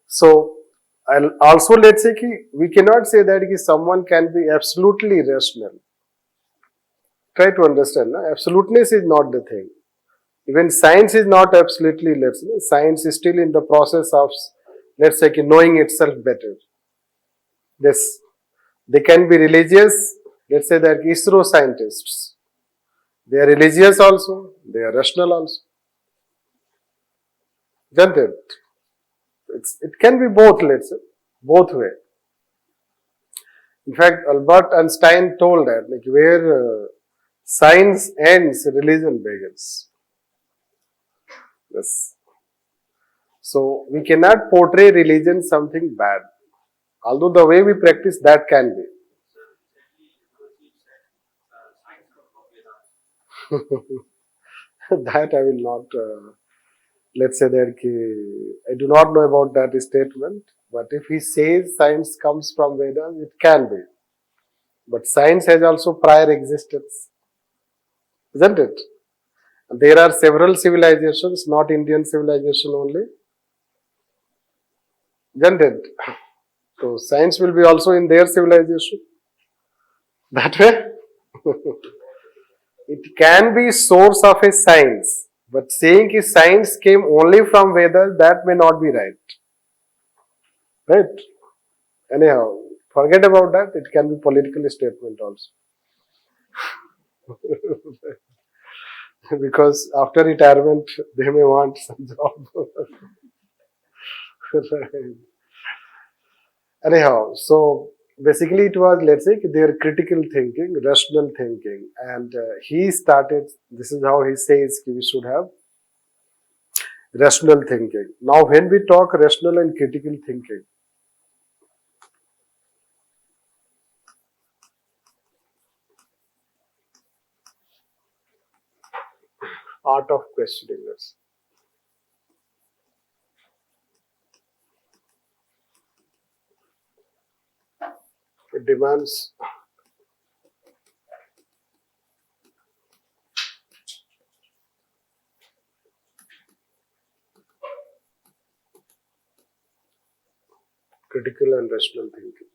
So, I'll also let's say we cannot say that someone can be absolutely rational. Try to understand, no? Absoluteness is not the thing. Even science is not absolutely, let's say, science is still in the process of, let's say, knowing itself better. Yes, they can be religious. Let's say that ISRO scientists, they are religious also, they are rational also. Isn't it? It can be both, let's say, both way. In fact, Albert Einstein told that, like, where science ends, religion begins. Yes. So, we cannot portray religion something bad. Although the way we practice, that can be. That I will not, let's say that I do not know about that statement, but if he says science comes from Vedas, it can be. But science has also prior existence, isn't it? And there are several civilizations, not Indian civilization only, isn't it? So science will be also in their civilization. That way, it can be source of a science, but saying that science came only from Vedas, that may not be right. Right? Anyhow, forget about that. It can be political statement also. Because after retirement, they may want some job. Right. Anyhow, so basically it was, let's say, their critical thinking, rational thinking, and he started, this is how he says we should have rational thinking. Now when we talk rational and critical thinking, art of questioning us. It demands critical and rational thinking.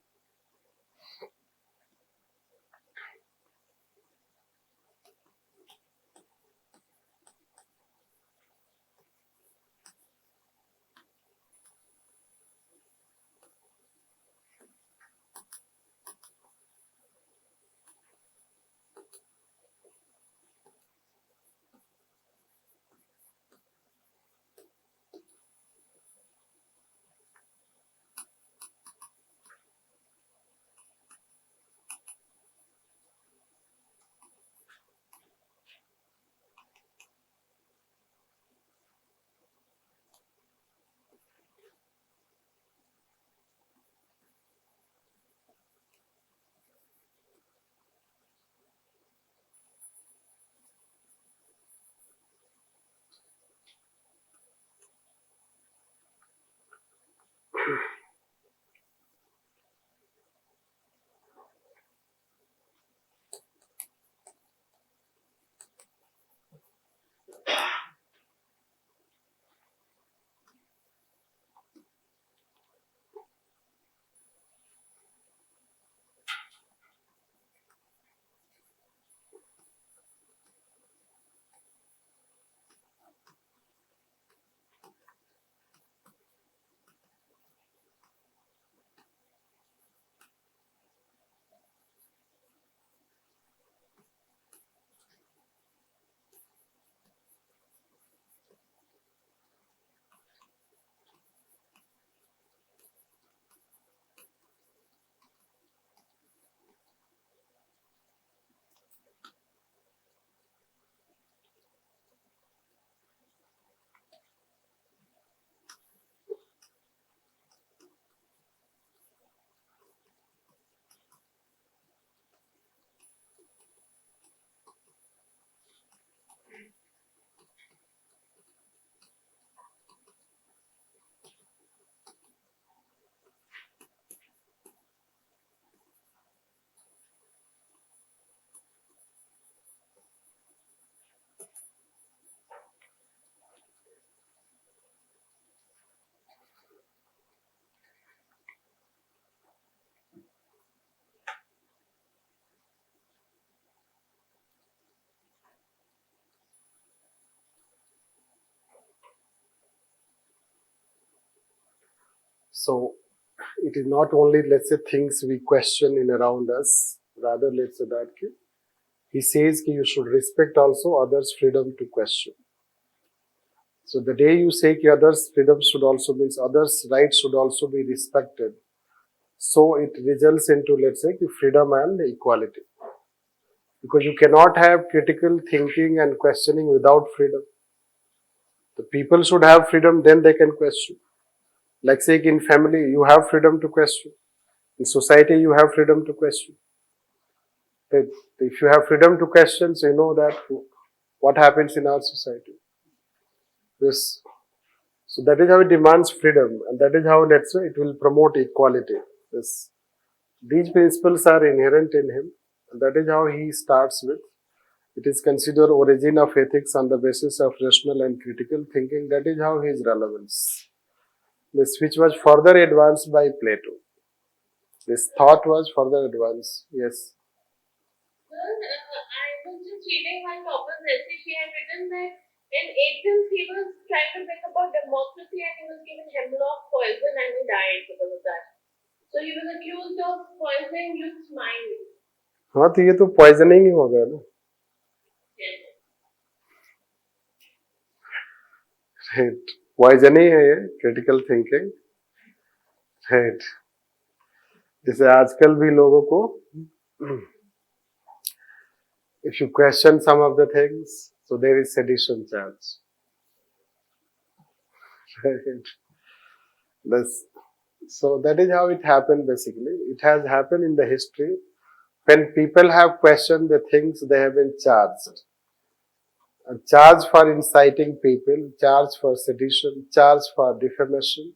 So it is not only, let's say, things we question in around us, rather, let's say that he says you should respect also others' freedom to question. So the day you say others' freedom should also means others' rights should also be respected. So it results into, let's say, freedom and equality. Because you cannot have critical thinking and questioning without freedom. The people should have freedom, then they can question. Like say in family, you have freedom to question. In society, you have freedom to question. But if you have freedom to question, so you know that what happens in our society. Yes. So that is how it demands freedom, and that is how, let's say, it will promote equality. Yes. These principles are inherent in him, and that is how he starts with. It is considered origin of ethics on the basis of rational and critical thinking. That is how his relevance. This which was further advanced by Plato. This thought was further advanced. Yes. Sir, I was just reading my topper's essay. She had written that in Athens he was trying to bring about democracy and he was given hemlock poison and he died because of that. So he was accused of poisoning youth's mind. हाँ तो ये तो poisoning ही हो गया ना. Yes. Right. Poisoning है ये critical thinking. Right. जैसे आजकल भी लोगों को if you question some of the things, so there is sedition charge. Right. So that is how it happened basically. It has happened in the history. When people have questioned the things, they have been charged. And charged for inciting people, charged for sedition, charged for defamation,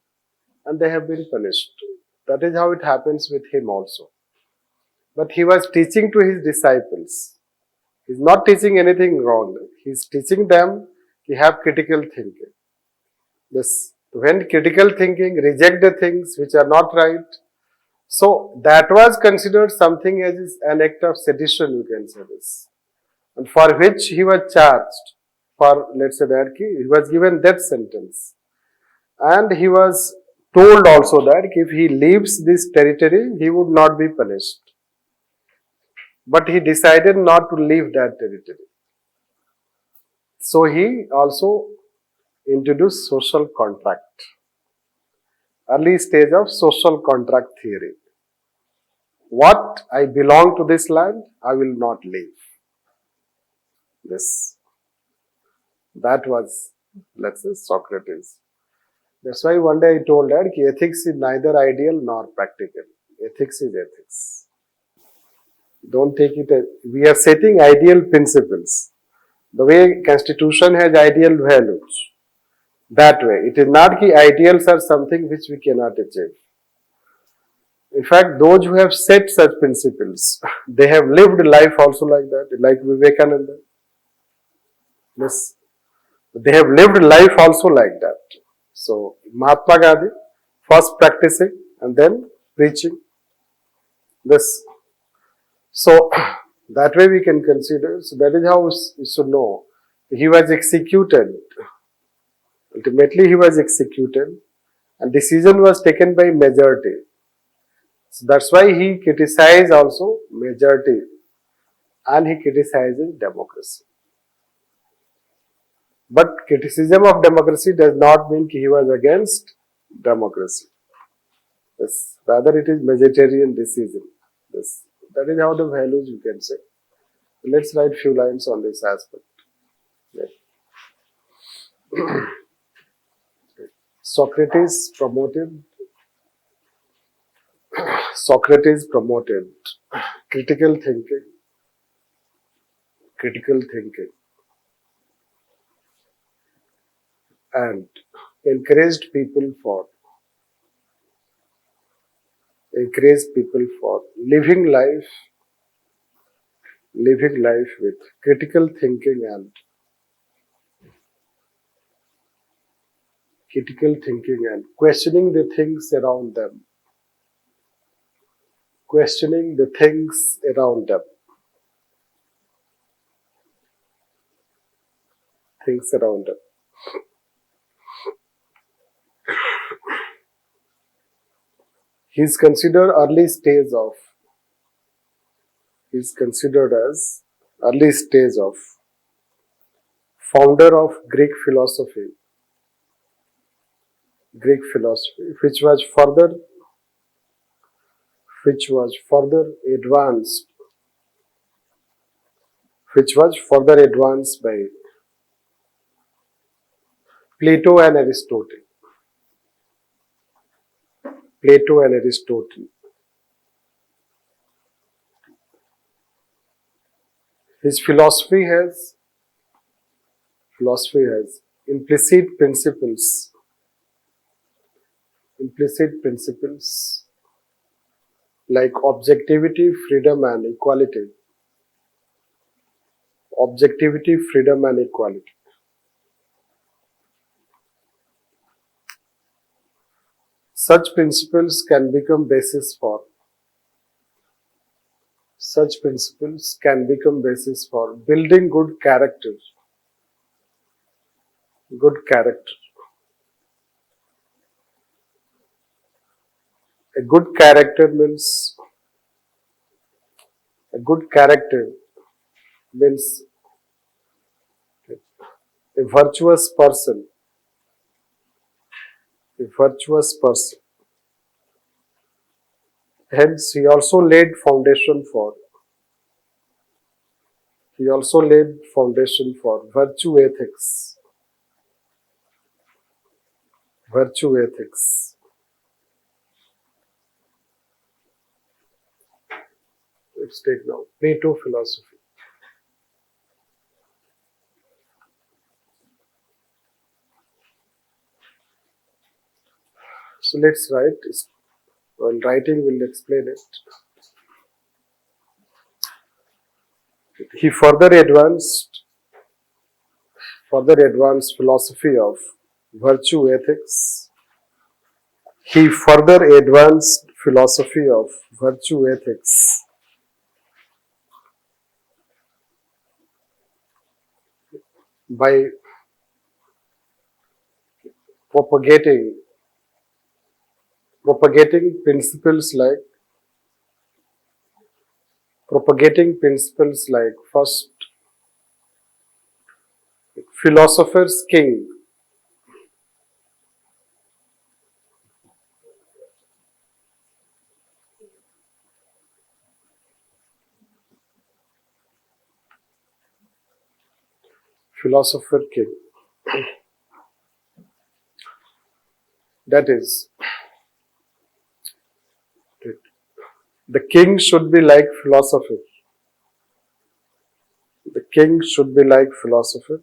and they have been punished. That is how it happens with him also. But he was teaching to his disciples. He's not teaching anything wrong. He's teaching them to have critical thinking. Yes. When critical thinking reject the things which are not right, so that was considered something as an act of sedition, you can say this, and for which he was charged for, let's say that he was given death sentence, and he was told also that if he leaves this territory, he would not be punished. But he decided not to leave that territory. So he also introduced social contract, early stage of social contract theory. What? I belong to this land, I will not leave. This. That was, let's say, Socrates. That's why one day I told that ethics is neither ideal nor practical. Ethics is ethics. Don't take it as, we are setting ideal principles. The way Constitution has ideal values. That way. It is not that ideals are something which we cannot achieve. In fact, those who have set such principles, they have lived life also like that, like Vivekananda. Yes. They have lived life also like that. So, Mahatma Gandhi, first practicing and then preaching. This. So, that way we can consider. So, that is how we should know. He was executed. Ultimately, he was executed and decision was taken by majority. So, that's why he criticized also majority and he criticizes democracy. But criticism of democracy does not mean he was against democracy. Yes. Rather, it is majoritarian decision. Yes. That is how the values you can say. Let's write few lines on this aspect. Yeah. Socrates promoted critical thinking and encouraged people for living life with critical thinking and questioning the things around them. He is considered as early stage of founder of Greek philosophy, which was further advanced by Plato and Aristotle. His philosophy has implicit principles like objectivity, freedom and equality. Such principles can become basis for building good character. A good character means a virtuous person. Hence, he also laid foundation for virtue ethics. Let's take now Plato philosophy. So let's write. While writing, we'll explain it. He further advanced philosophy of virtue ethics. He further advanced philosophy of virtue ethics by propagating principles like first philosopher's king, philosopher king. That is, the king should be like philosopher. The king should be like philosopher,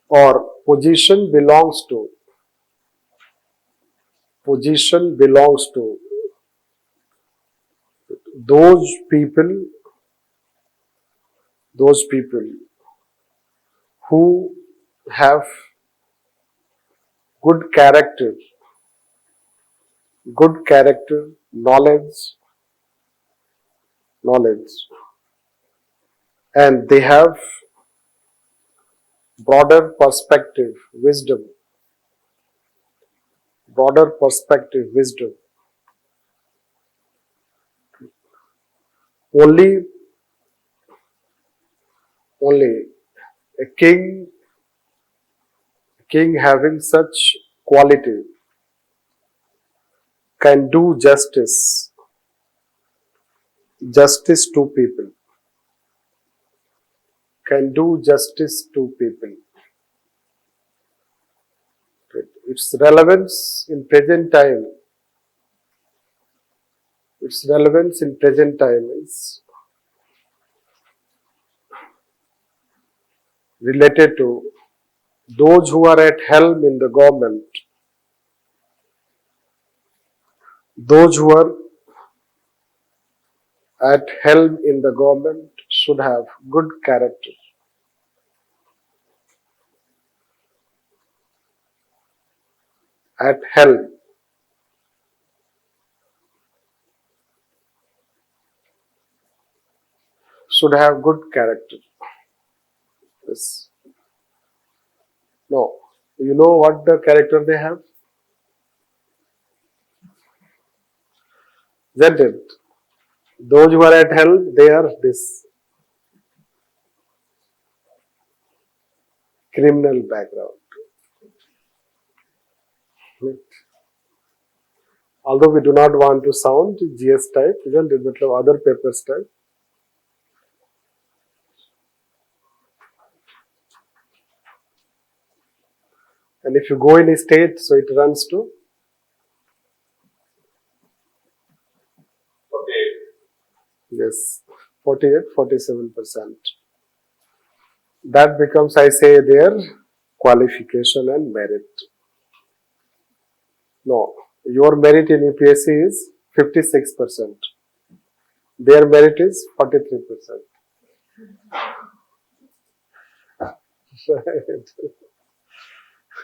or position belongs to those people who have good character, knowledge, and they have broader perspective, wisdom. Only a king having such quality can do justice to people. Its relevance in present time. Is related to those who are at helm in the government. Those who are at helm in the government should have good character. At helm. Should have good character. Yes. No. You know what the character they have? Isn't it? Those who are at helm, they are this criminal background. Although we do not want to sound GS type, isn't it? But other papers type. And if you go in a state, so it runs to 47%. That becomes, I say, their qualification and merit. No, your merit in UPSC is 56%. Their merit is 43%. Right.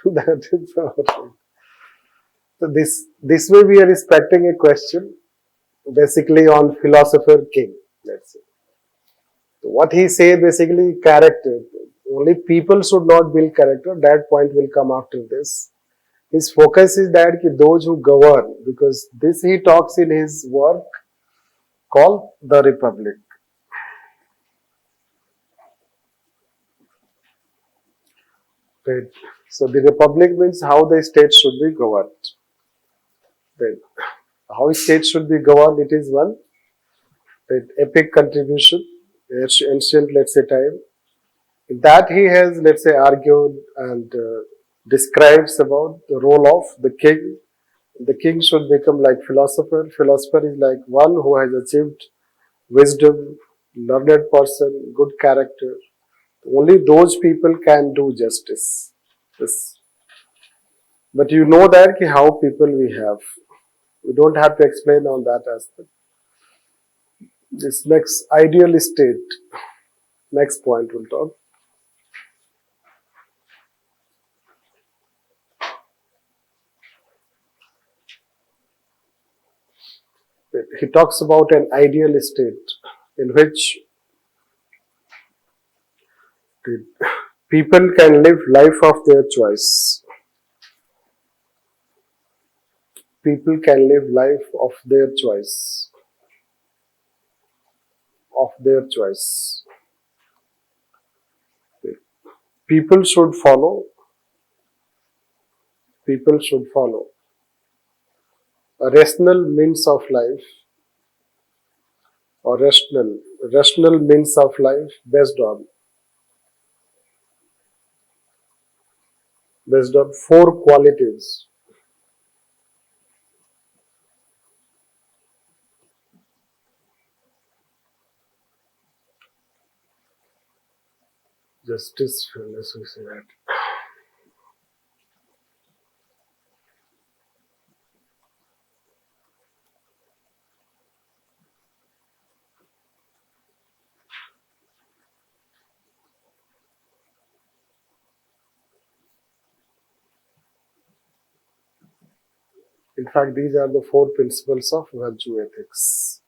That is all right. So this way we are expecting a question basically on philosopher king, let's say. So what he said basically character. Only people should not build character. That point will come after this. His focus is that those who govern, because this he talks in his work called The Republic. Right. So the Republic means how the state should be governed. Right. How state should be governed, it is one epic contribution, ancient, let's say, time. In that he has, let's say, argued and describes about the role of the king. The king should become like philosopher. Philosopher is like one who has achieved wisdom, learned person, good character. Only those people can do justice. Yes. But you know that how people we have. We don't have to explain on that aspect. This next ideal state. Next point we'll talk. he talks about an ideal state in which people can live life of their choice. People can live life of their choice. Of their choice. People should follow. People should follow a rational means of life, or rational means of life based on four qualities. Justice, fairness, we say that. In fact, these are the four principles of virtue ethics,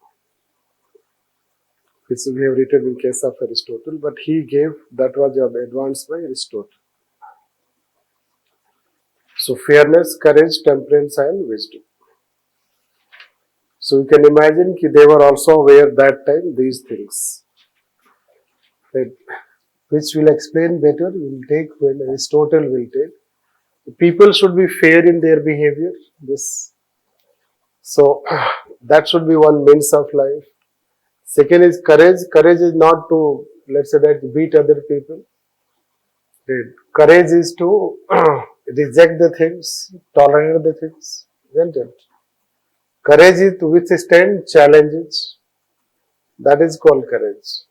which we have written in case of Aristotle, but he gave, that was advanced by Aristotle. So fairness, courage, temperance and wisdom. So you can imagine that they were also aware that time these things, right, which we'll explain better, we'll take when Aristotle will take. People should be fair in their behavior. So that should be one means of life. Second is courage. Courage is not to, let's say that, beat other people. Courage is to reject the things, tolerate the things, isn't it? Courage is to withstand challenges. That is called courage.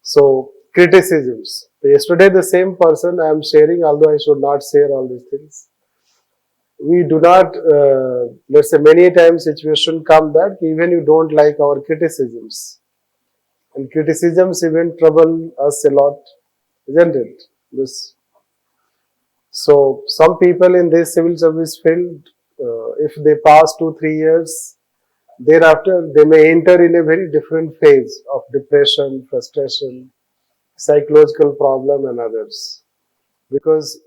So criticisms. Yesterday the same person I am sharing, although I should not share all these things. We do not, let's say many times situation come that even you don't like our criticisms. And criticisms even trouble us a lot, isn't it? So some people in this civil service field, if they pass 2-3 years, thereafter they may enter in a very different phase of depression, frustration, psychological problem and others. Because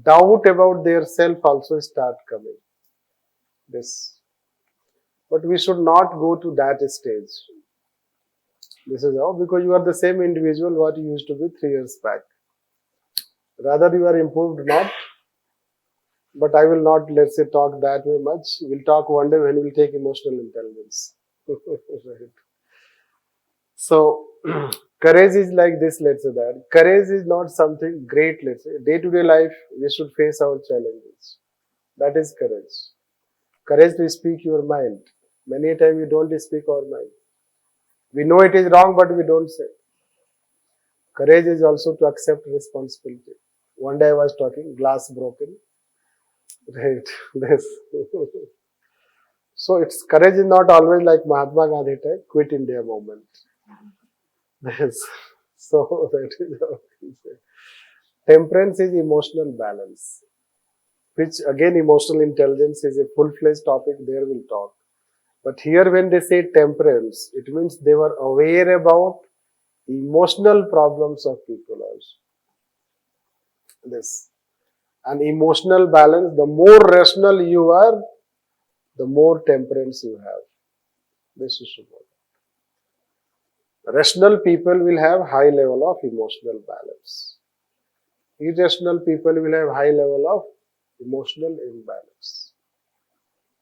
doubt about their self also start coming. But we should not go to that stage. This is how, because you are the same individual what you used to be 3 years back. Rather you are improved not, but I will not, let's say, talk that way much. We'll talk one day when we'll take emotional intelligence. Right. So courage is like this, let's say that. Courage is not something great, let's say. Day-to-day life, we should face our challenges. That is courage. Courage to speak your mind. Many a time we don't speak our mind. We know it is wrong, but we don't say. Courage is also to accept responsibility. One day I was talking, glass broken. Right, this. So it's courage is not always like Mahatma Gandhi type, quit India movement. Yes. So that is how we say. Temperance is emotional balance, which again emotional intelligence is a full-fledged topic, there we'll talk. But here when they say temperance, it means they were aware about emotional problems of people also. This. And emotional balance, the more rational you are, the more temperance you have. This is important. Rational people will have high level of emotional balance. Irrational people will have high level of emotional imbalance.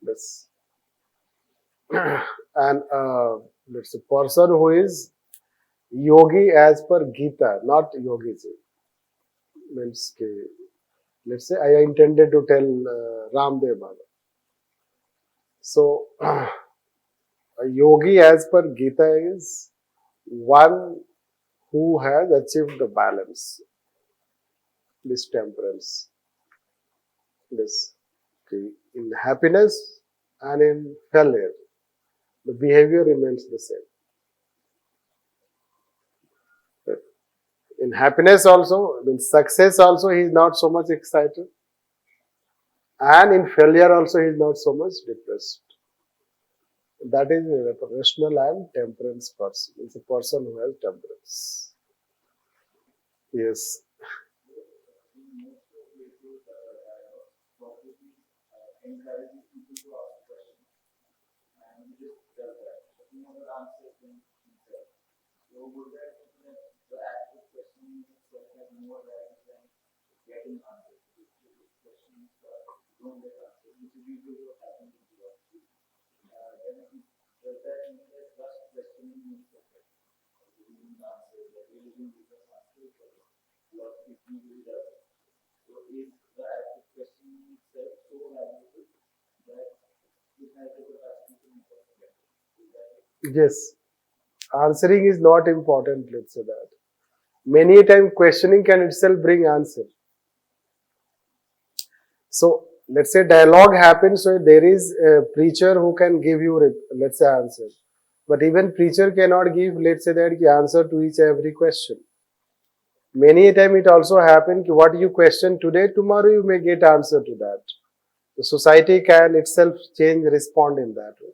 This. And let's say person who is yogi as per Gita, not yogiji. Means, let's say I intended to tell Ramdev Baba. So, a yogi as per Gita is one who has achieved the balance, this temperance, this, in happiness and in failure, the behavior remains the same. In happiness also, in success also, he is not so much excited, and in failure also, he is not so much depressed. That is rational and temperance person. It's a person who has temperance. Yes. Yes. Answering is not important, let's say that. Many a time questioning can itself bring answer. So let's say dialogue happens, so there is a preacher who can give you, let's say, answer. But even preacher cannot give, let's say, that answer to each every question. Many a time it also happens, what you question today, tomorrow you may get answer to that. The society can itself change, respond in that way.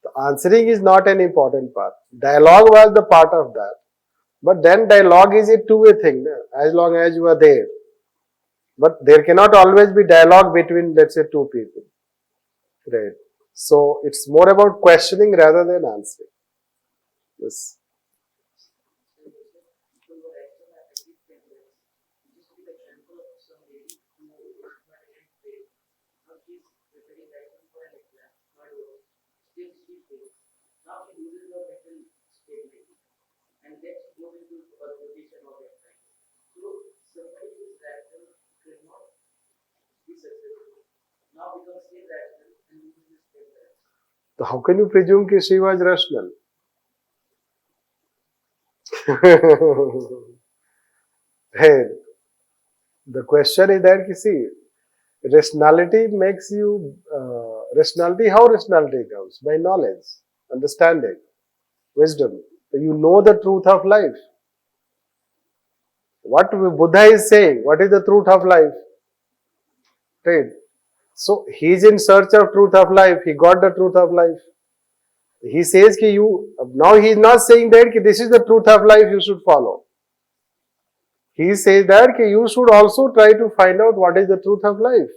The answering is not an important part. Dialogue was the part of that. But then dialogue is a two-way thing, as long as you are there. But there cannot always be dialogue between, let's say, two people. Right. So it's more about questioning rather than answering. Yes. So how can you presume that she was rational? Hey, the question is that, see, rationality makes you, rationality, how rationality comes? By knowledge, understanding, wisdom. You know the truth of life. What Buddha is saying, what is the truth of life? Right. So he is in search of truth of life. He got the truth of life. He says that now he is not saying that this is the truth of life you should follow. He says that you should also try to find out what is the truth of life.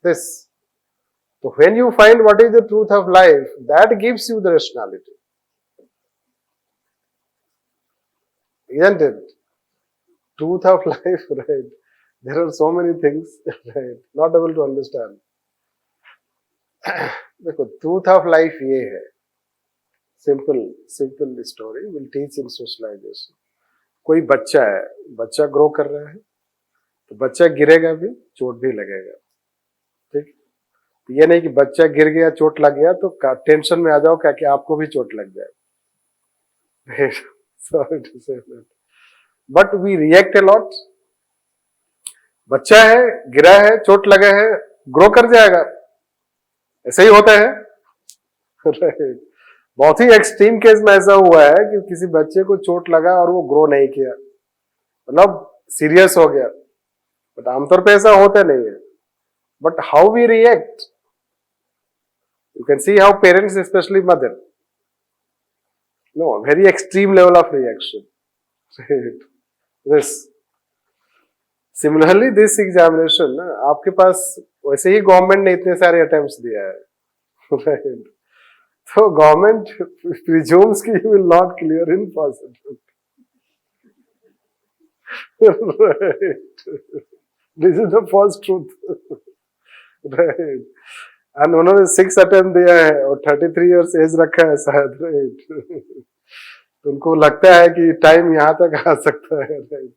This. So when you find what is the truth of life, that gives you the rationality. Isn't it? Truth of life, right? There are so many things, right? Not able to understand. देखो, truth of life ये है. Simple story will teach in socialization. कोई बच्चा है, बच्चा grow कर रहा है, तो बच्चा गिरेगा भी, चोट भी लगेगा. ठीक? ये नहीं कि बच्चा गिर गया, चोट लग गया, तो टेंशन में आ जाओ क्या कि आपको भी चोट लग जाए. Sorry to say that. But we react a lot. बच्चा है, गिरा है, चोट लगा है, ग्रो कर जाएगा. ऐसे ही होता है. बहुत ही एक्सट्रीम केस में ऐसा हुआ है कि किसी बच्चे को चोट लगा और वो ग्रो नहीं किया, मतलब सीरियस हो गया. बट आमतौर पे ऐसा होता नहीं है. But how we react, you can see how parents, specially mother, no very extreme level of reaction. This similarly this examination, आपके पास वैसे ही गवर्नमेंट ने इतने सारे अटेम्प्ट्स दिया है. Right. So government presumes that you will not clear in positive. Right. This is the false truth. Right. And उन्होंने 6 attempt दिया है और 33 years एज रखा है शायद. राइट. तो उनको लगता है कि टाइम यहाँ तक आ सकता है. राइट.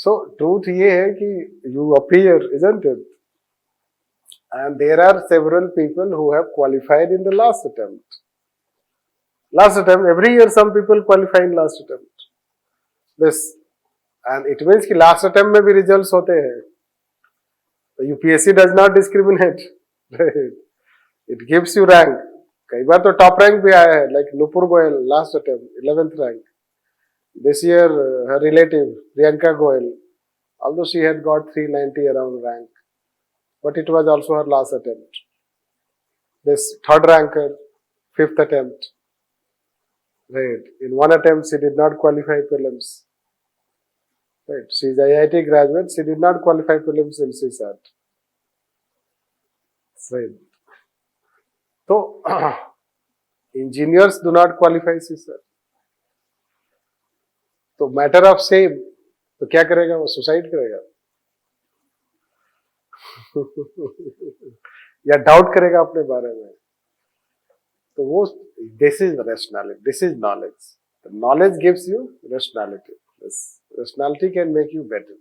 सो ट्रूथ ये है कि you appear, isn't it? And there are several people who have qualified in the last attempt. Last attempt, every year some people qualify in last attempt. This. And it means कि last attempt में भी results होते हैं. The UPSC does not discriminate. Right. It gives you rank. कई बार तो top rank भी आया है, like Nupur Goyal, last attempt, 11th rank. This year, her relative, Priyanka Goyal, although she had got 390 around rank, but it was also her last attempt. This third ranker, fifth attempt. Right. In one attempt, she did not qualify prelims. Right. She is IIT graduate. She did not qualify prelims in CSAT. Right. So, engineers do not qualify CSAT. तो matter of same तो क्या करेगा वो suicide करेगा या doubt करेगा अपने बारे में तो वो this is rationality this is knowledge knowledge gives you rationality this rationality can make you better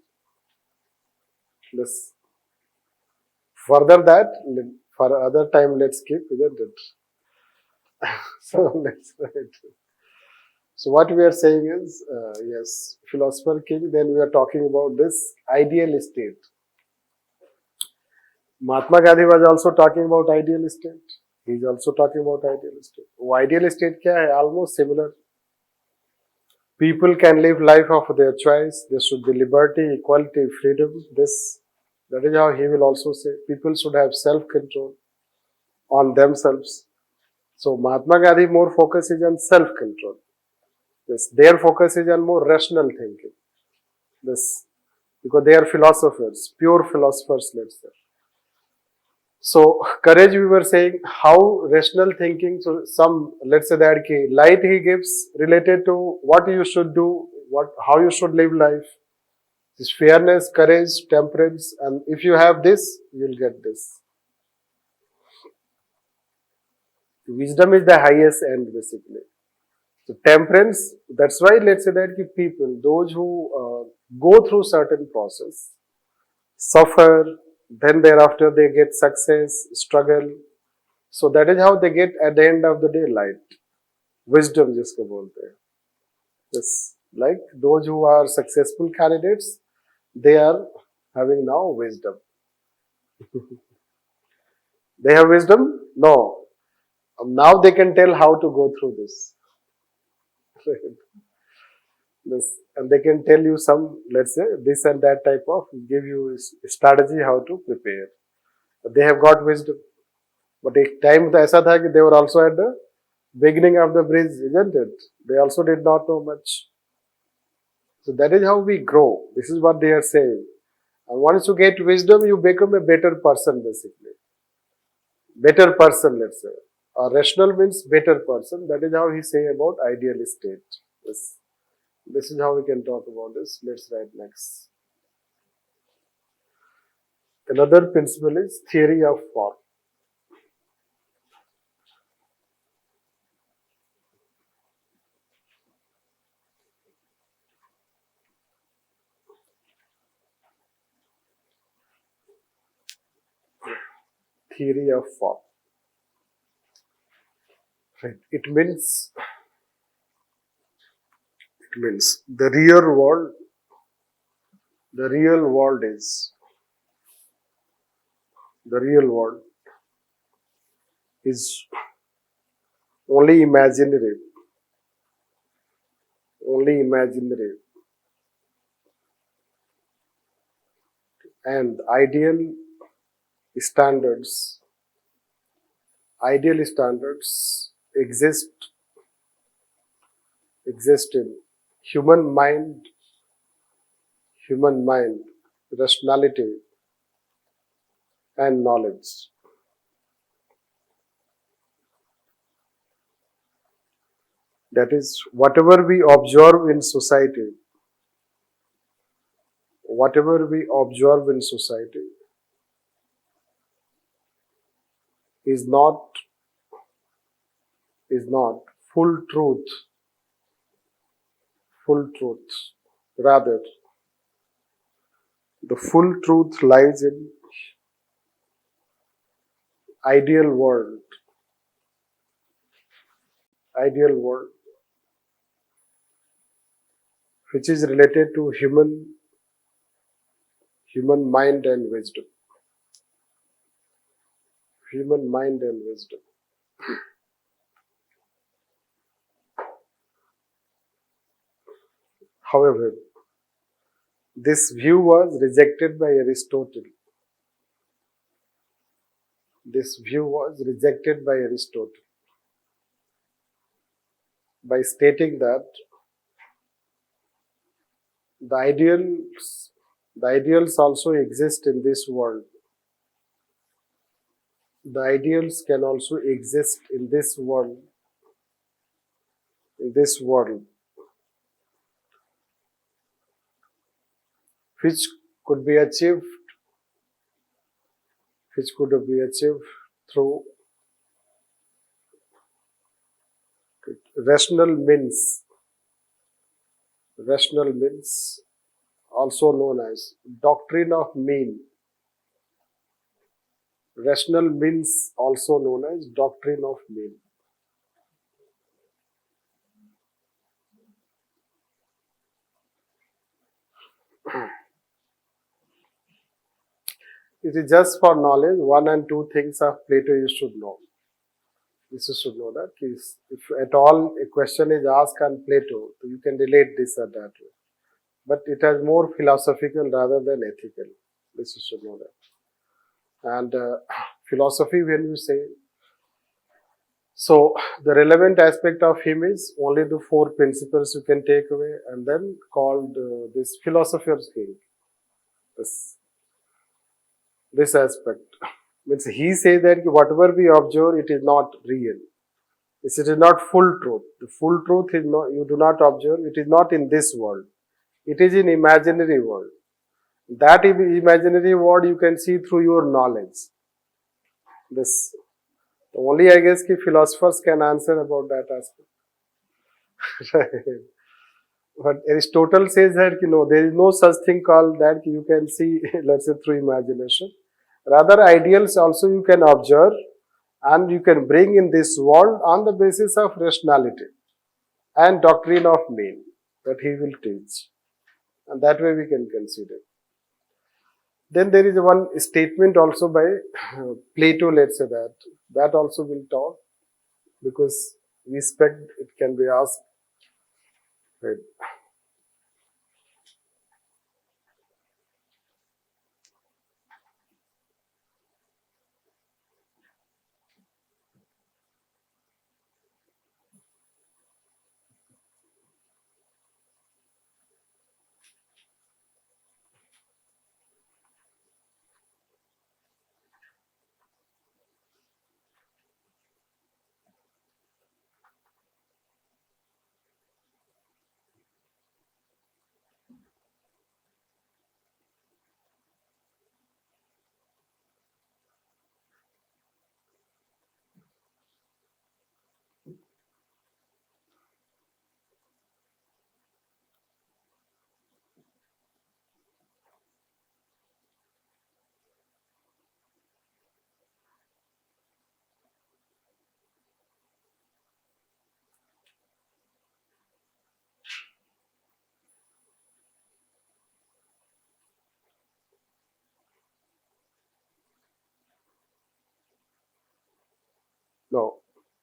this further that for other time let's keep isn't it so let's write. So what we are saying is, yes, philosopher king, then we are talking about this ideal state. Mahatma Gandhi was also talking about ideal state. He is also talking about ideal state. वो ideal state क्या है? Almost similar. People can live life of their choice. There should be liberty, equality, freedom. That is how he will also say. People should have self-control on themselves. So Mahatma Gandhi more focus is on self-control. Yes, their focus is on more rational thinking. This because they are philosophers, pure philosophers, let's say. So courage, we were saying how rational thinking. So some, let's say that ki light he gives related to what you should do, how you should live life. This fairness, courage, temperance, and if you have this, you'll get this. Wisdom is the highest end, basically. So temperance, that's why let's say that people, those who go through certain process, suffer, then thereafter they get success, struggle. So that is how they get at the end of the day light. Wisdom jisko bolte hain. Yes, like those who are successful candidates, they are having now wisdom. They have wisdom? No. Now they can tell how to go through this. This, and they can tell you some, let's say, this and that type of, give you strategy how to prepare. But they have got wisdom. But a time तो ऐसा था कि they were also at the beginning of the bridge, isn't it? They also did not know much. So that is how we grow. This is what they are saying. And once you get wisdom, you become a better person, basically. Better person, let's say. Rational means better person. That is how he say about ideal state. This is how we can talk about this. Let's write next. Another principle is theory of form. Theory of form. Right. It means the real world is only imaginary. And ideal standards exist in human mind, rationality, and knowledge. That is, whatever we observe in society is not full truth. Rather, the full truth lies in ideal world, which is related to human mind and wisdom. However, this view was rejected by Aristotle. This view was rejected by Aristotle by stating that the ideals also exist in this world. The ideals can also exist in this world, which could be achieved, through rational means, also known as doctrine of mean. Rational means also known as doctrine of mean. It is just for knowledge. One and two things of Plato you should know. You should know that if at all a question is asked on Plato, you can relate this or that way. But it is more philosophical rather than ethical. This you should know that. And philosophy, when you say, so the relevant aspect of him is only the four principles you can take away, and then called this philosopher's king. This aspect means he says that whatever we observe, it is not real. It is not full truth. The full truth is not, you do not observe. It is not in this world. It is in imaginary world. That imaginary world you can see through your knowledge. This only, I guess, philosophers can answer about that aspect. But Aristotle says that there is no such thing called that you can see, let's say, through imagination. Rather, ideals also you can observe and you can bring in this world on the basis of rationality and doctrine of mean that he will teach. And that way we can consider. Then there is one statement also by Plato, let's say that also will talk, because we expect it can be asked. Right. No.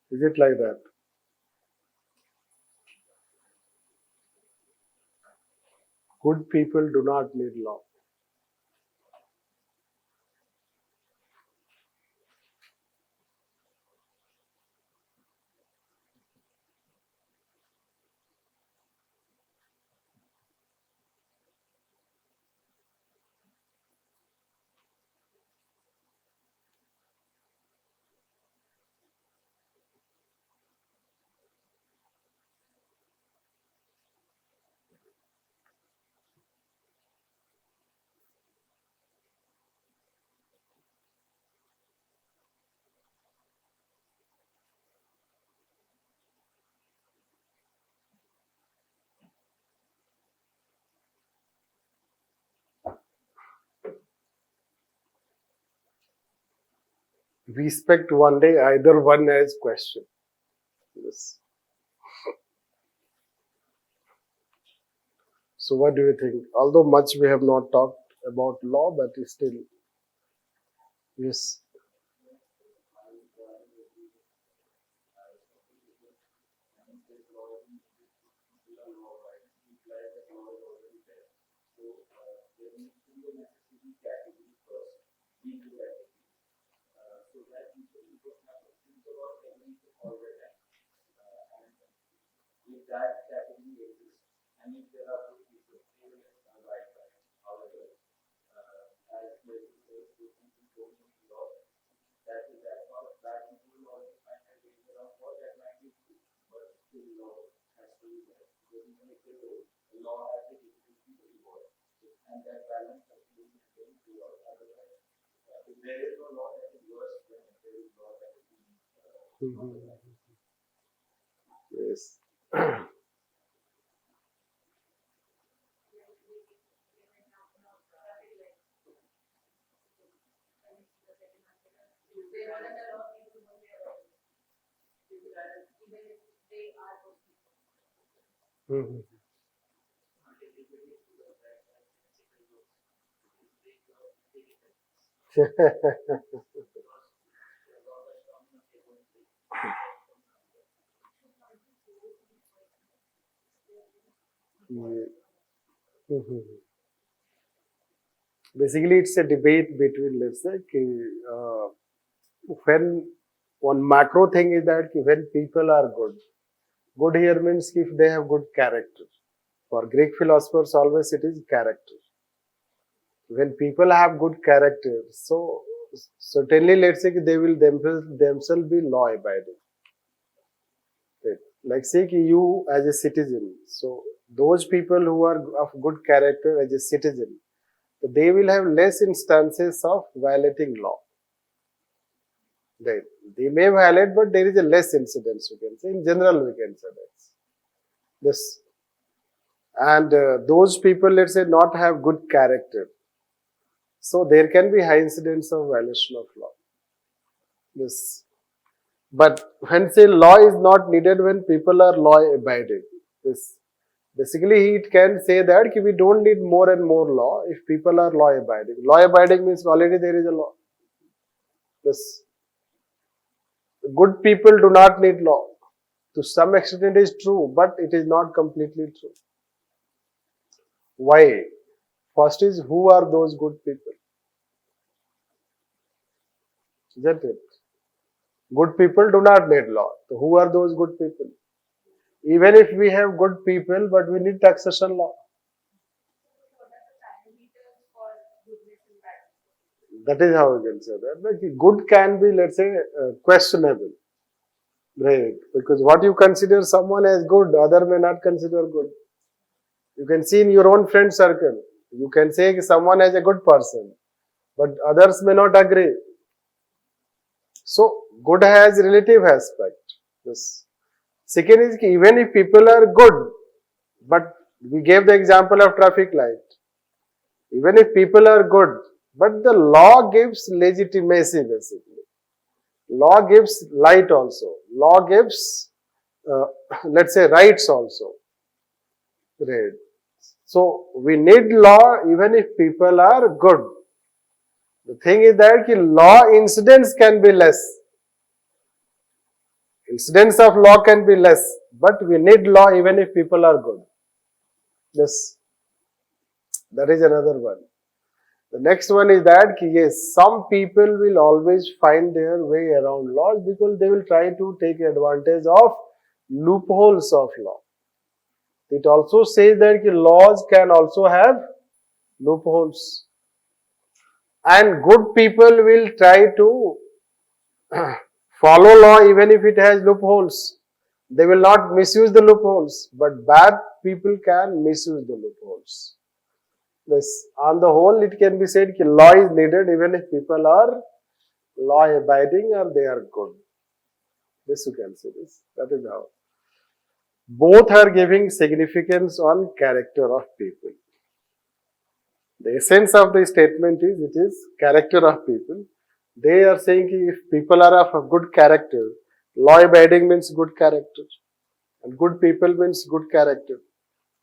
Is it like that? Good people do not need law. We expect one day either one as question. Yes. So what do you think? Although much we have not talked about law, but still, yes. that category exists, and if there are good people, they will abide by it. However, as the law, that is that not bad people will always find a way around what that might be true, but still law has to be there. Because even if they do, the law has the capability to evolve, and that balance has to be maintained throughout. Otherwise, if there is no law that is worse than there is law that is Yes. Mhm. Yeah. Mhm. Basically, it's a debate between, let's say, when one macro thing is that when people are good here means if they have good character. For Greek philosophers, always it is character. When people have good character, so certainly, let's say they will themselves be law abiding. Right. Like say you as a citizen, so those people who are of good character as a citizen, they will have less instances of violating law. Right. They may violate, but there is a less incidence, we can say. In general, we can say that. This and those people, let's say, not have good character. So there can be high incidence of violation of law. Yes. But when say law is not needed when people are law abiding. This basically it can say that we don't need more and more law if people are law abiding. Law abiding means already there is a law. This good people do not need law. To some extent it is true, but it is not completely true. Why? First is who are those good people? Isn't it? Good people do not need law. So who are those good people? Even if we have good people, but we need taxation law. That is how we can say that. Like good can be, let's say, questionable. Right. Because what you consider someone as good, other may not consider good. You can see in your own friend circle. You can say someone as a good person, but others may not agree. So, good has relative aspect. Yes. Second is even if people are good, but we gave the example of traffic light. Even if people are good, but the law gives legitimacy basically. Law gives light also. Law gives, let's say, rights also. Right. So, we need law even if people are good. The thing is that law incidents can be less. Incidents of law can be less, but we need law even if people are good. Yes, that is another one. The next one is that yes, some people will always find their way around laws because they will try to take advantage of loopholes of law. It also says that laws can also have loopholes. And good people will try to follow law even if it has loopholes. They will not misuse the loopholes, but bad people can misuse the loopholes. This, on the whole, it can be said that law is needed even if people are law abiding or they are good. This you can say this. That is how. Both are giving significance on character of people. The essence of the statement is it is character of people. They are saying if people are of a good character, law abiding means good character. And good people means good character.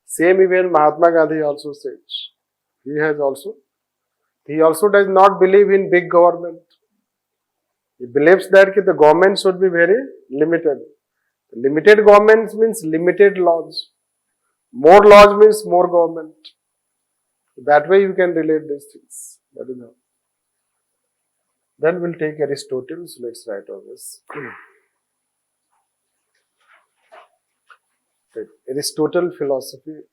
Same even Mahatma Gandhi also says. He also does not believe in big government. He believes that the government should be very limited. Limited governments means limited laws. More laws means more government. That way you can relate these things. That is how. Then we'll take Aristotle. So let's write on this. Aristotle philosophy.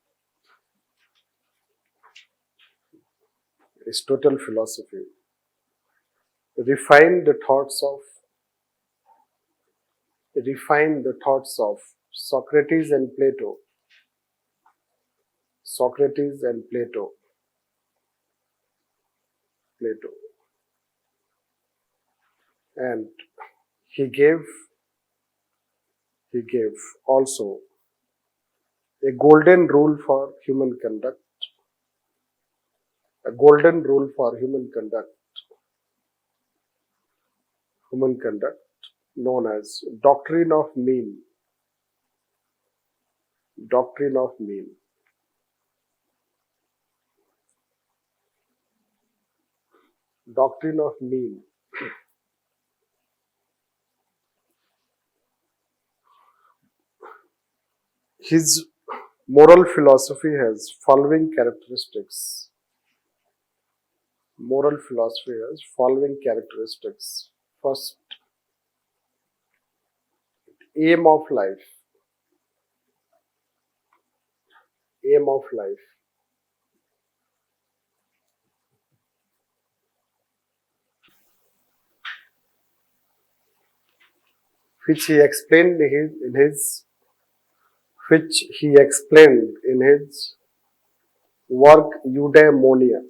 Aristotle philosophy refine the thoughts of Socrates and Plato. Socrates and Plato. And he gave also a golden rule for human conduct. A golden rule for human conduct known as doctrine of mean. Doctrine of mean. Doctrine of mean. His moral philosophy has following characteristics. Moral philosophy has following characteristics. First, aim of life. Aim of life. Which he explained in his work Eudaimonia.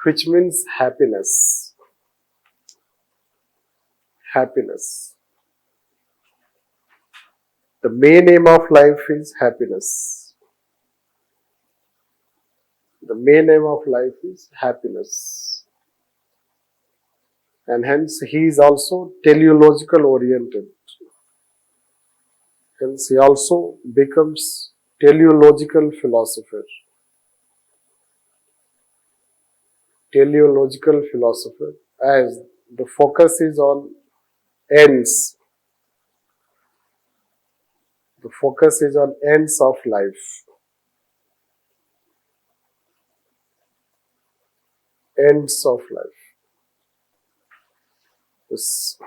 Which means happiness. Happiness. The main aim of life is happiness. The main aim of life is happiness. And hence he is also teleological oriented. Hence he also becomes teleological philosopher. Teleological philosopher, as the focus is on ends. The focus is on ends of life. Ends of life. This.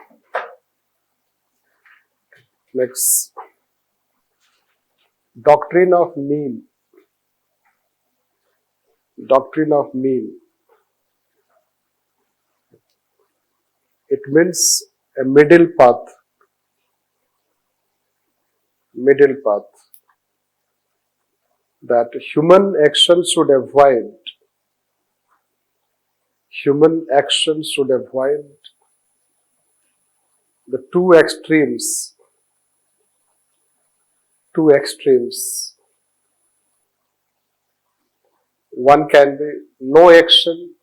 Next. Doctrine of mean. Doctrine of mean. It means a middle path. Middle path. That human action should avoid. Human action should avoid the two extremes. Two extremes. One can be no action,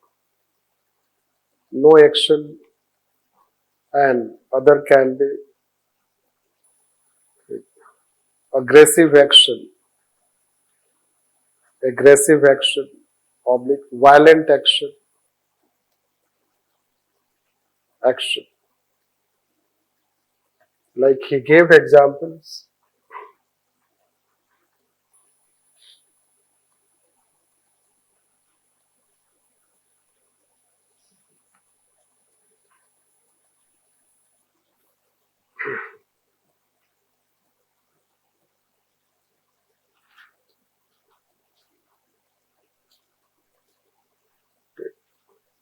and other can be aggressive action, oblique violent action. Like he gave examples.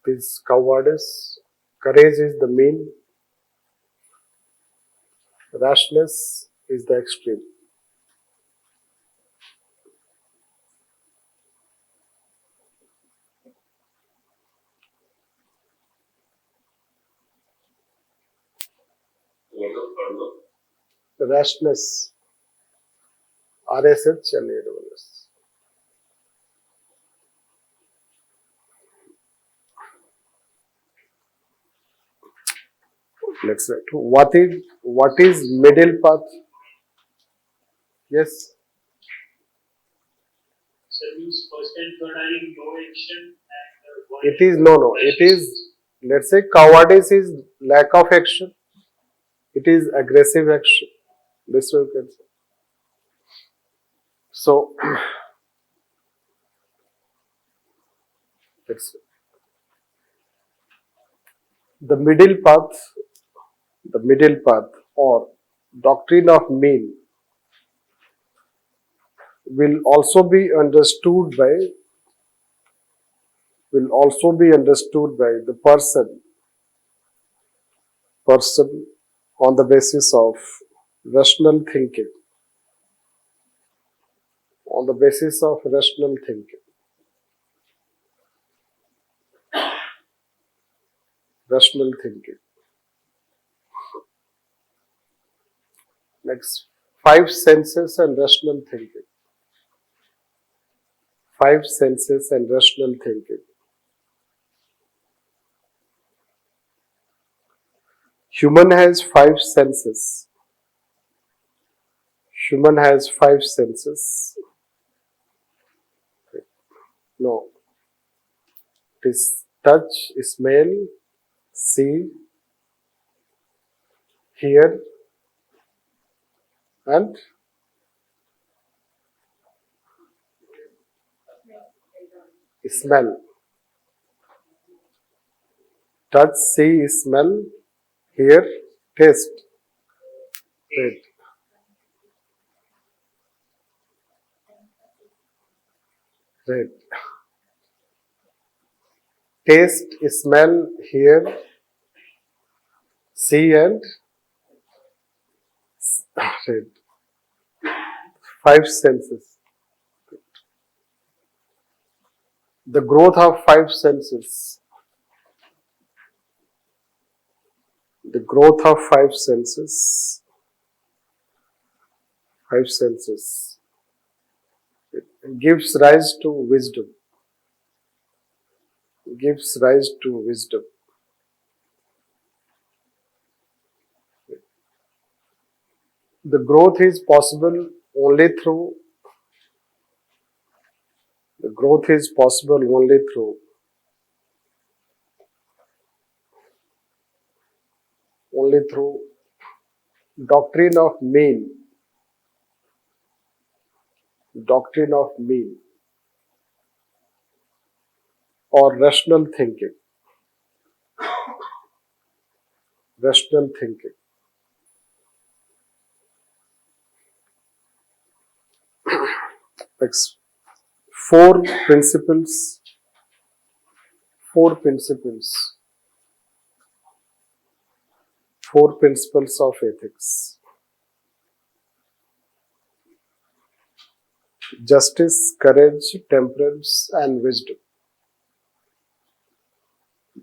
This cowardice, courage is the mean, rashness is the extreme. Rashness, RSH and AWS. Let's say what is middle path? Yes. So means first and third are in no action and It is no. It is, let's say cowardice is lack of action. It is aggressive action. This way you can say. So let's The middle path or doctrine of mean will also be understood by the person on the basis of rational thinking, on the basis of rational thinking, rational thinking. Next, five senses and rational thinking. Five senses and rational thinking. Human has five senses. Human has five senses. No, it is touch, smell, see, hear, and smell. Touch, see, smell, hear, taste. Right. Right. Taste, smell, hear, see, and right. Five senses. The growth of five senses. The growth of five senses. Five senses. It gives rise to wisdom. Gives rise to wisdom. The growth is possible only through only through doctrine of mean, doctrine of mean, or rational thinking, rational thinking. Next, four principles, four principles, four principles of ethics. Justice, courage, temperance, and wisdom.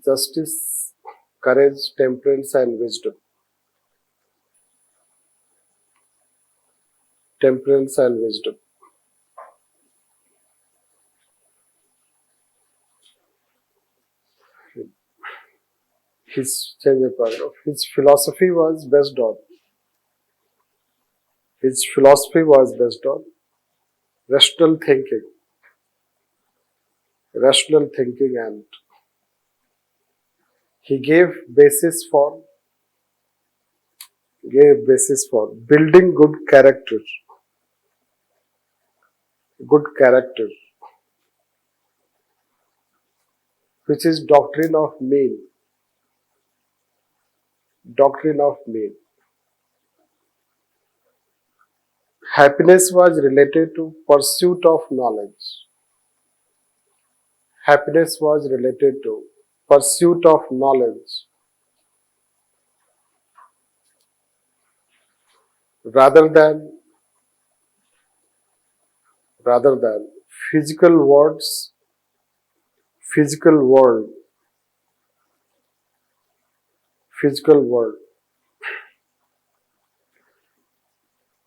Justice, courage, temperance, and wisdom. Temperance and wisdom. His change of paragraph. His philosophy was based on rational thinking, and he gave basis for building good character, which is doctrine of mean. Doctrine of mean. Happiness was related to pursuit of knowledge. Happiness was related to pursuit of knowledge rather than physical words, physical world, physical world.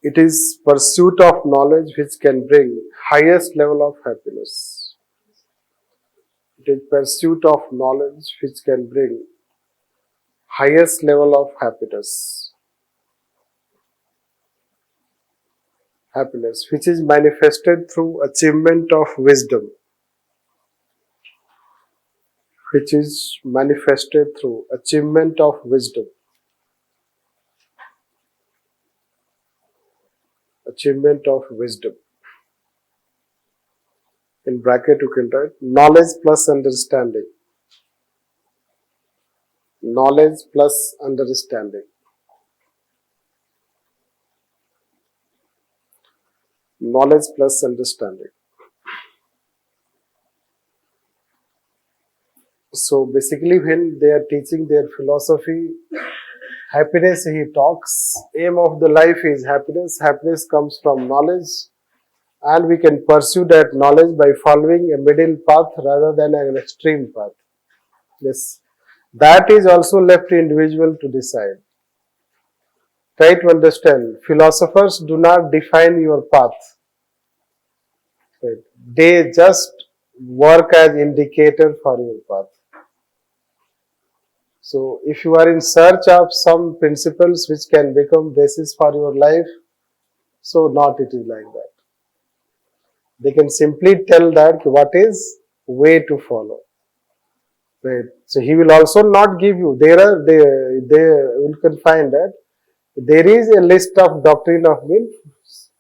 It is pursuit of knowledge which can bring highest level of happiness. It is pursuit of knowledge which can bring highest level of happiness. Happiness, which is manifested through achievement of wisdom. Which is manifested through achievement of wisdom. Achievement of wisdom. In bracket you can write knowledge plus understanding. Knowledge plus understanding. Knowledge plus understanding. So basically when they are teaching their philosophy, happiness he talks, aim of the life is happiness. Happiness comes from knowledge, and we can pursue that knowledge by following a middle path rather than an extreme path. Yes. That is also left to individual to decide. Try to understand. Philosophers do not define your path. Right? They just work as indicator for your path. So if you are in search of some principles which can become basis for your life, so not it is like that. They can simply tell that what is way to follow. Right. So he will also not give you. They will confine that there is a list of doctrine of mean.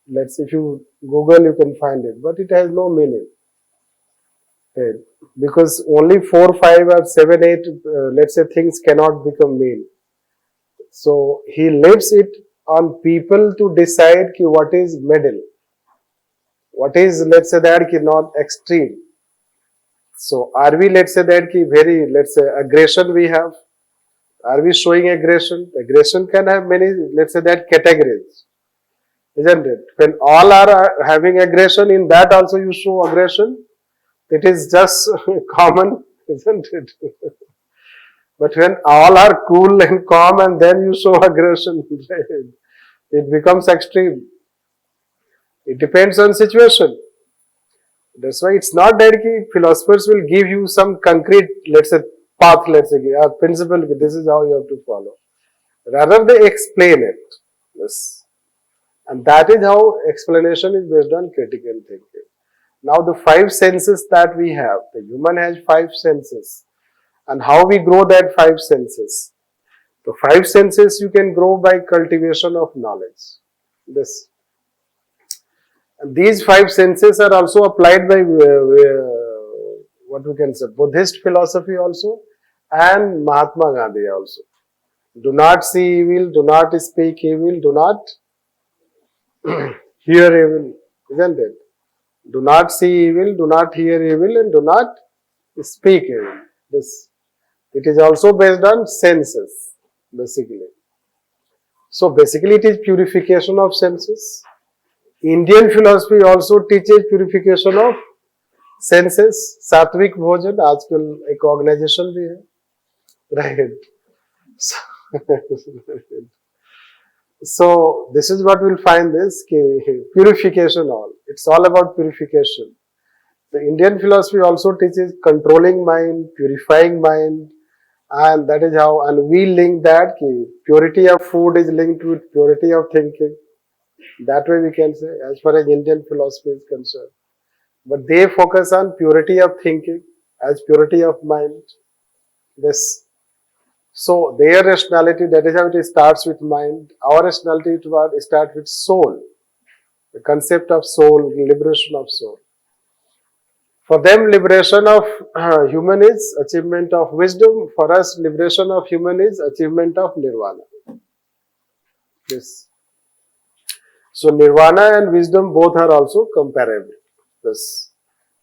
Let's if you Google you can find it, but it has no meaning. Right. Because only 4, 5 or 7, 8 let's say things cannot become mean. So he leaves it on people to decide ki what is middle, what is let's say that ki not extreme. So are we let's say that ki very let's say aggression we have? Are we showing aggression? Aggression can have many let's say that categories, isn't it? When all are having aggression, in that also you show aggression. It is just common, isn't it? But when all are cool and calm and then you show aggression, it becomes extreme. It depends on situation. That's why it's not that philosophers will give you some concrete, let's say, path, let's say, a principle, this is how you have to follow. Rather, they explain it. Yes. And that is how explanation is based on critical thinking. Now, the 5 senses that we have, the human has 5 senses. And how we grow that 5 senses? The 5 senses you can grow by cultivation of knowledge. This. And these 5 senses are also applied by what we can say Buddhist philosophy also and Mahatma Gandhi also. Do not see evil, do not speak evil, do not hear evil, isn't it? Do not see evil, do not hear evil, and do not speak evil. This it is also based on senses, basically. So basically, it is purification of senses. Indian philosophy also teaches purification of senses सात्विक भोजन आजकल एक organisation भी है right so this is what we'll find this purification all it's all about purification. The Indian philosophy also teaches controlling mind, purifying mind, and that is how, and we link that purity of food is linked with purity of thinking. That way we can say as far as Indian philosophy is concerned. But they focus on purity of thinking as purity of mind. This. So their rationality, that is how it starts with mind. Our rationality starts with soul. The concept of soul, liberation of soul. For them, liberation of human is achievement of wisdom. For us, liberation of human is achievement of nirvana. Yes. So nirvana and wisdom both are also comparable. Yes.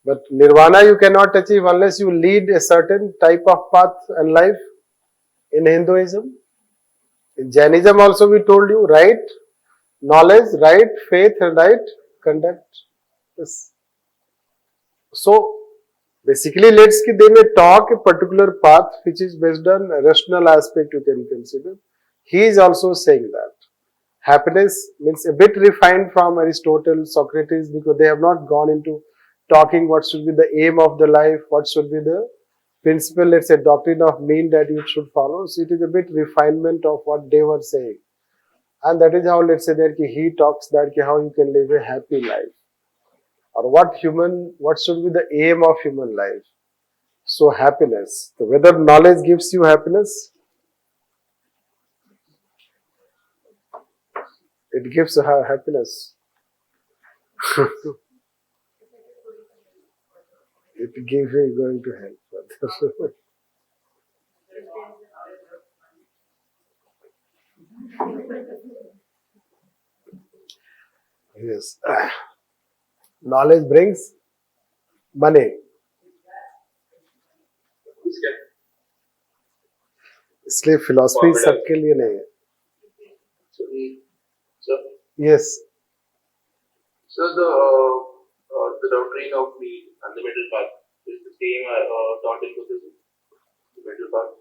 But nirvana you cannot achieve unless you lead a certain type of path and life in Hinduism. In Jainism also we told you, right knowledge, right faith and right conduct. Yes. So basically they may talk a particular path which is based on a rational aspect you can consider. He is also saying that. Happiness means a bit refined from Aristotle, Socrates, because they have not gone into talking what should be the aim of the life, what should be the principle, let's say doctrine of mean that you should follow. So it is a bit refinement of what they were saying. And that is how let's say that he talks that how you can live a happy life. Or what should be the aim of human life. So happiness. So whether knowledge gives you happiness, it gives happiness. It gives you going to help. Yes. Knowledge brings money. इसलिए philosophy सबके लिए नहीं है. Yes. So the doctrine of need and the middle path is the same taught in Buddhism. The middle path.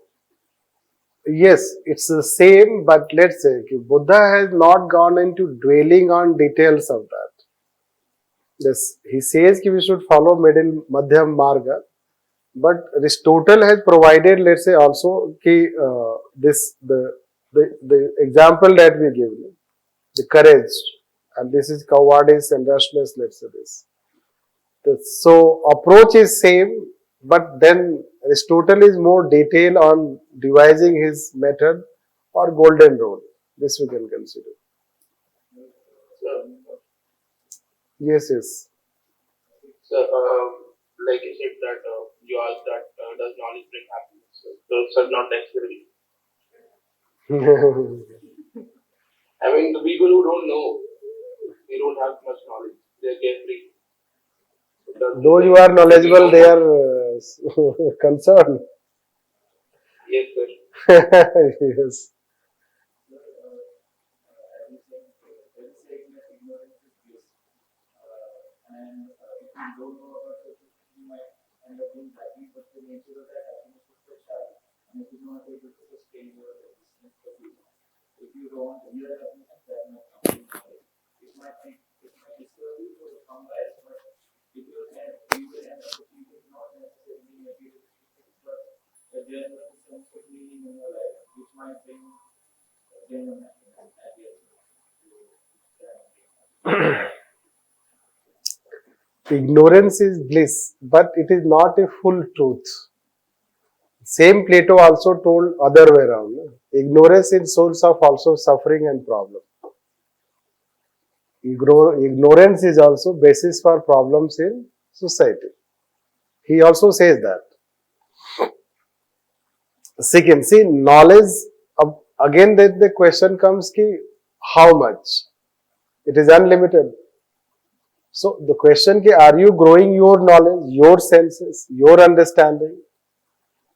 Yes, it's the same, but let's say Buddha has not gone into dwelling on details of that. Yes, he says we should follow madhyam marga, but Aristotle has provided, let's say, also the example that we give, the courage, and this is cowardice and rashness. Let's say this. So approach is same, but then Aristotle is more detailed on devising his method or golden rule. This we can consider. Yes, yes. So, like you said that you asked that does knowledge bring happiness? So not necessarily. I mean, the people who don't know, they don't have much knowledge. They are carefree. Though you are knowledgeable, they are concerned. Yes, sir. Yes. And if you don't know about it, you might end up being happy, but the nature of that happiness is so shallow, and if you do not able to sustain your existence for you, if you don't hear happiness, that might come to you. It might disturb you to come by, but if you will end up achieving not necessarily materialistic things, but a genuine sense of meaning in your life, which might bring genuine happiness at the end. Ignorance is bliss, but it is not a full truth. Same Plato also told other way around. Ignorance is source of also suffering and problem. Ignorance is also basis for problems in society. He also says that. Second, see, knowledge, again the question comes ki, how much? It is unlimited. So the question ki, are you growing your knowledge, your senses, your understanding?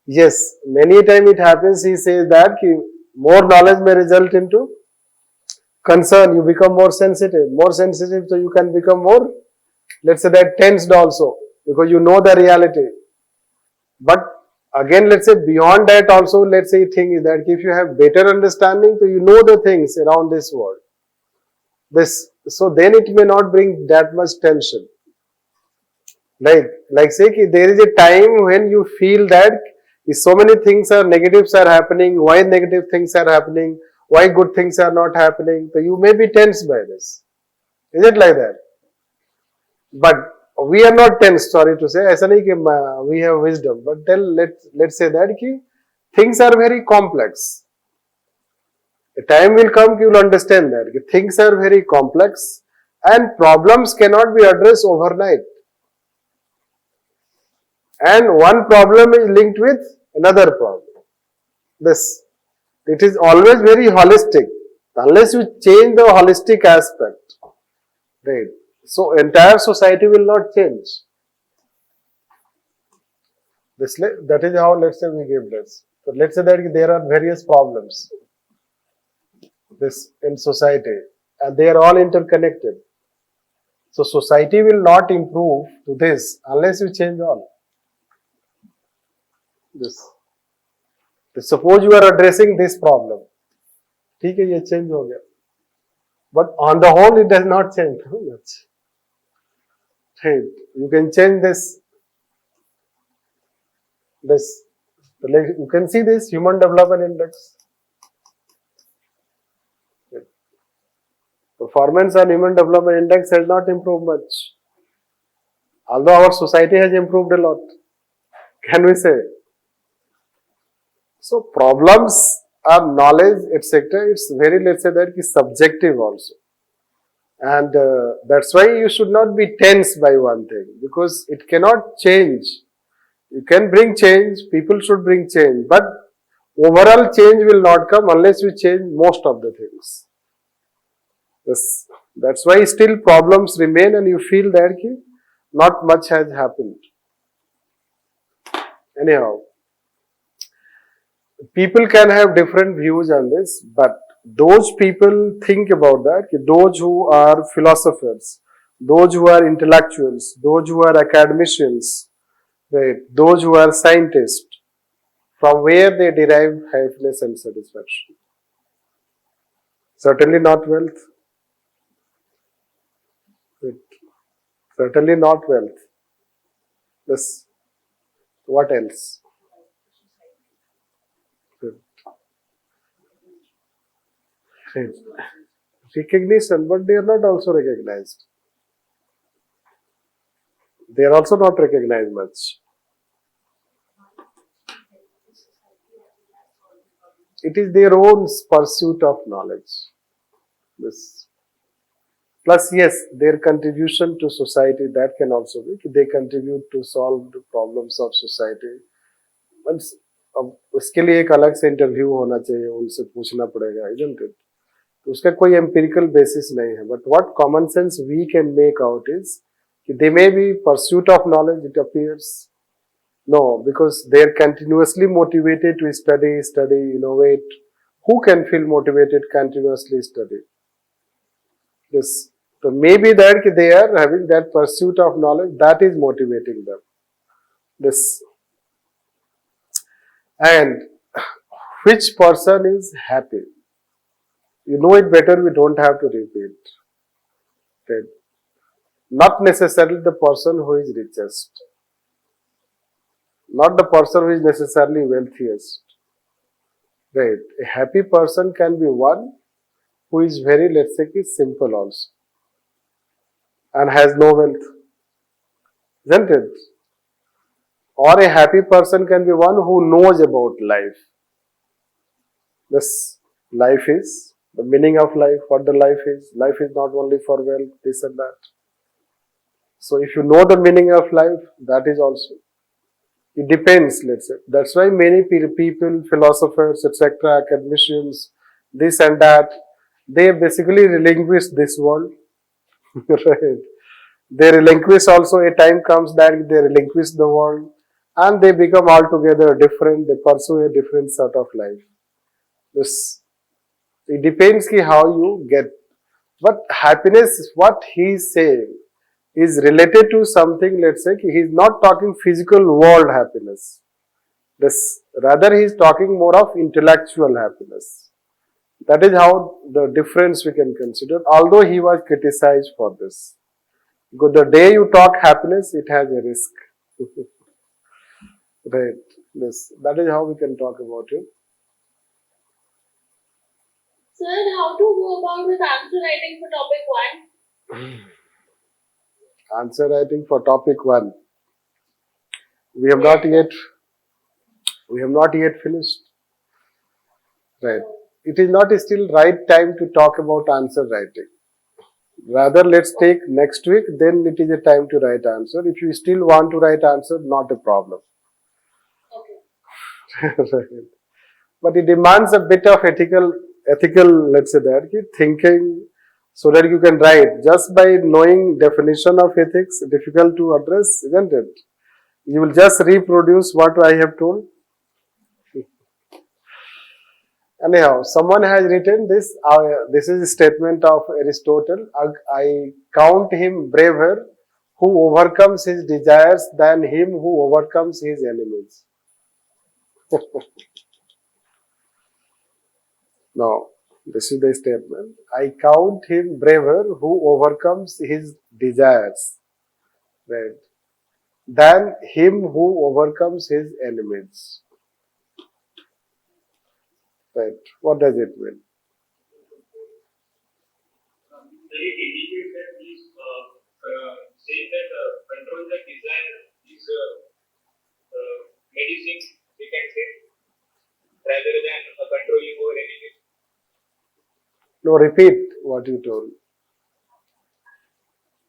Yes, many times it happens, he says that ki, more knowledge may result into concern, you become more sensitive so you can become more, let's say that tensed also, because you know the reality. But again, let's say beyond that also, let's say thing is that if you have better understanding, so you know the things around this world. So then it may not bring that much tension. Like say there is a time when you feel that so many things are negatives are happening, why negative things are happening, why good things are not happening, so you may be tense by this. Is it like that? But we are not tense, sorry to say, aisa nahi ki we have wisdom, but then let's say that ki things are very complex. A time will come you will understand that ki things are very complex and problems cannot be addressed overnight. And one problem is linked with another problem. It is always very holistic. Unless you change the holistic aspect, right? So entire society will not change. That is how, let's say, we give this. So let's say that there are various problems in society, and they are all interconnected. So society will not improve to this unless you change all. Suppose you are addressing this problem, ठीक है ये change हो गया, but on the whole it does not change too much. Right? You can change this. You can see this Human Development Index. Performance on Human Development Index has not improved much, although our society has improved a lot. Can we say? So problems are knowledge, etc. It's very, let's say that is subjective also. And that's why you should not be tense by one thing, because it cannot change. You can bring change, people should bring change, but Overall change will not come unless you change most of the things. Yes. That's why still problems remain and you feel that not much has happened. Anyhow, people can have different views on this, but those people think about that, those who are philosophers, those who are intellectuals, those who are academicians, right, those who are scientists, from where they derive happiness and satisfaction. Certainly not wealth. Right. Certainly not wealth. Yes. What else? Right. Recognition, but they are not also recognized. They are also not recognized much. It is their own pursuit of knowledge. This. Plus, yes, their contribution to society, that can also be. They contribute to solve the problems of society. Once, अब उसके लिए एक अलग से interview होना चाहिए, उनसे पूछना पड़ेगा, isn't it? तो उसका कोई empirical basis नहीं है. But what common sense we can make out is they may be pursuit of knowledge, it appears. No, because they are continuously motivated to study, innovate. Who can feel motivated continuously study? Yes. So maybe that they are having that pursuit of knowledge that is motivating them. This. And which person is happy? You know it better, we don't have to repeat. Right. Not necessarily the person who is richest. Not the person who is necessarily wealthiest. Right. A happy person can be one who is very, let's say, simple also and has no wealth. Isn't it? Or a happy person can be one who knows about life. This life is, the meaning of life, what the life is. Life is not only for wealth, this and that. So if you know the meaning of life, that is also. It depends, let's say. That's why many people, philosophers, etc., academicians, this and that, they basically relinquish this world. Right. They relinquish also, a time comes that they relinquish the world and they become altogether different, they pursue a different sort of life. This, it depends how you get. But happiness, what he is saying, is related to something, let's say, he is not talking physical world happiness. This, rather he is talking more of intellectual happiness. That is how the difference we can consider, although he was criticized for this. Because the day you talk happiness, it has a risk. Right. Yes. That is how we can talk about it. Sir, how to go about with answer writing for topic 1? Answer writing for topic 1. We have not yet finished. Right. It is not still right time to talk about answer writing. Rather, let's take next week, then it is a time to write answer. If you still want to write answer, not a problem. Okay. But it demands a bit of ethical, let's say that, thinking, so that you can write. Just by knowing definition of ethics, difficult to address, isn't it? You will just reproduce what I have told. Anyhow, someone has written this. This is a statement of Aristotle. I count him braver who overcomes his desires than him who overcomes his enemies. Now, this is the statement. I count him braver who overcomes his desires, right, than him who overcomes his enemies. Right. What does it mean? It indicates that he's saying that control the desire is medicine, we can say, rather than controlling over anything. No, repeat what you told.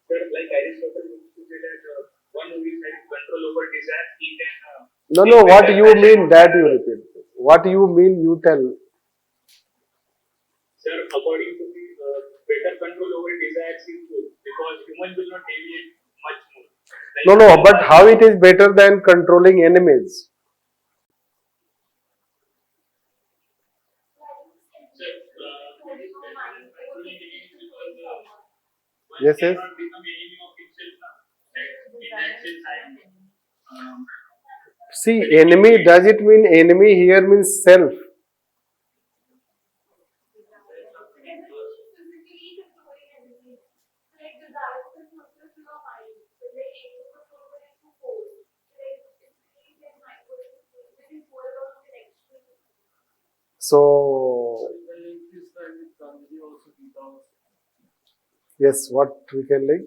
Sir, like Aristotle used to say that one who is having control over desire, he can. No, what you mean that you repeat. What you mean, you tell. Sir, according to me, better control over desires is good because human will not deviate much more. No, no, but how it is better than controlling enemies? Sir, it is better than controlling enemies because one Yes, yes. cannot become enemy of himself now. In that sense, I am. See, enemy, does it mean enemy here means self? So, yes, what we can link?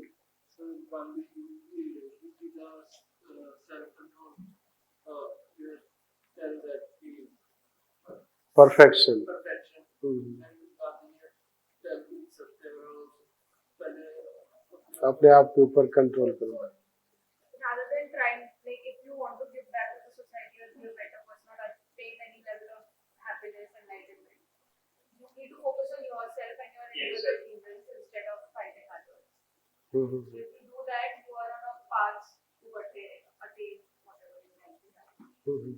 Perfection. अपने आप के ऊपर control करो. Rather than trying, like if you want to give back to the society or be a better person or attain any level of happiness and enlightenment, you need to focus on yourself and your individual achievements instead of fighting others. Mhm. So if you do that, you are on a path to attain whatever you want to have. Mhm.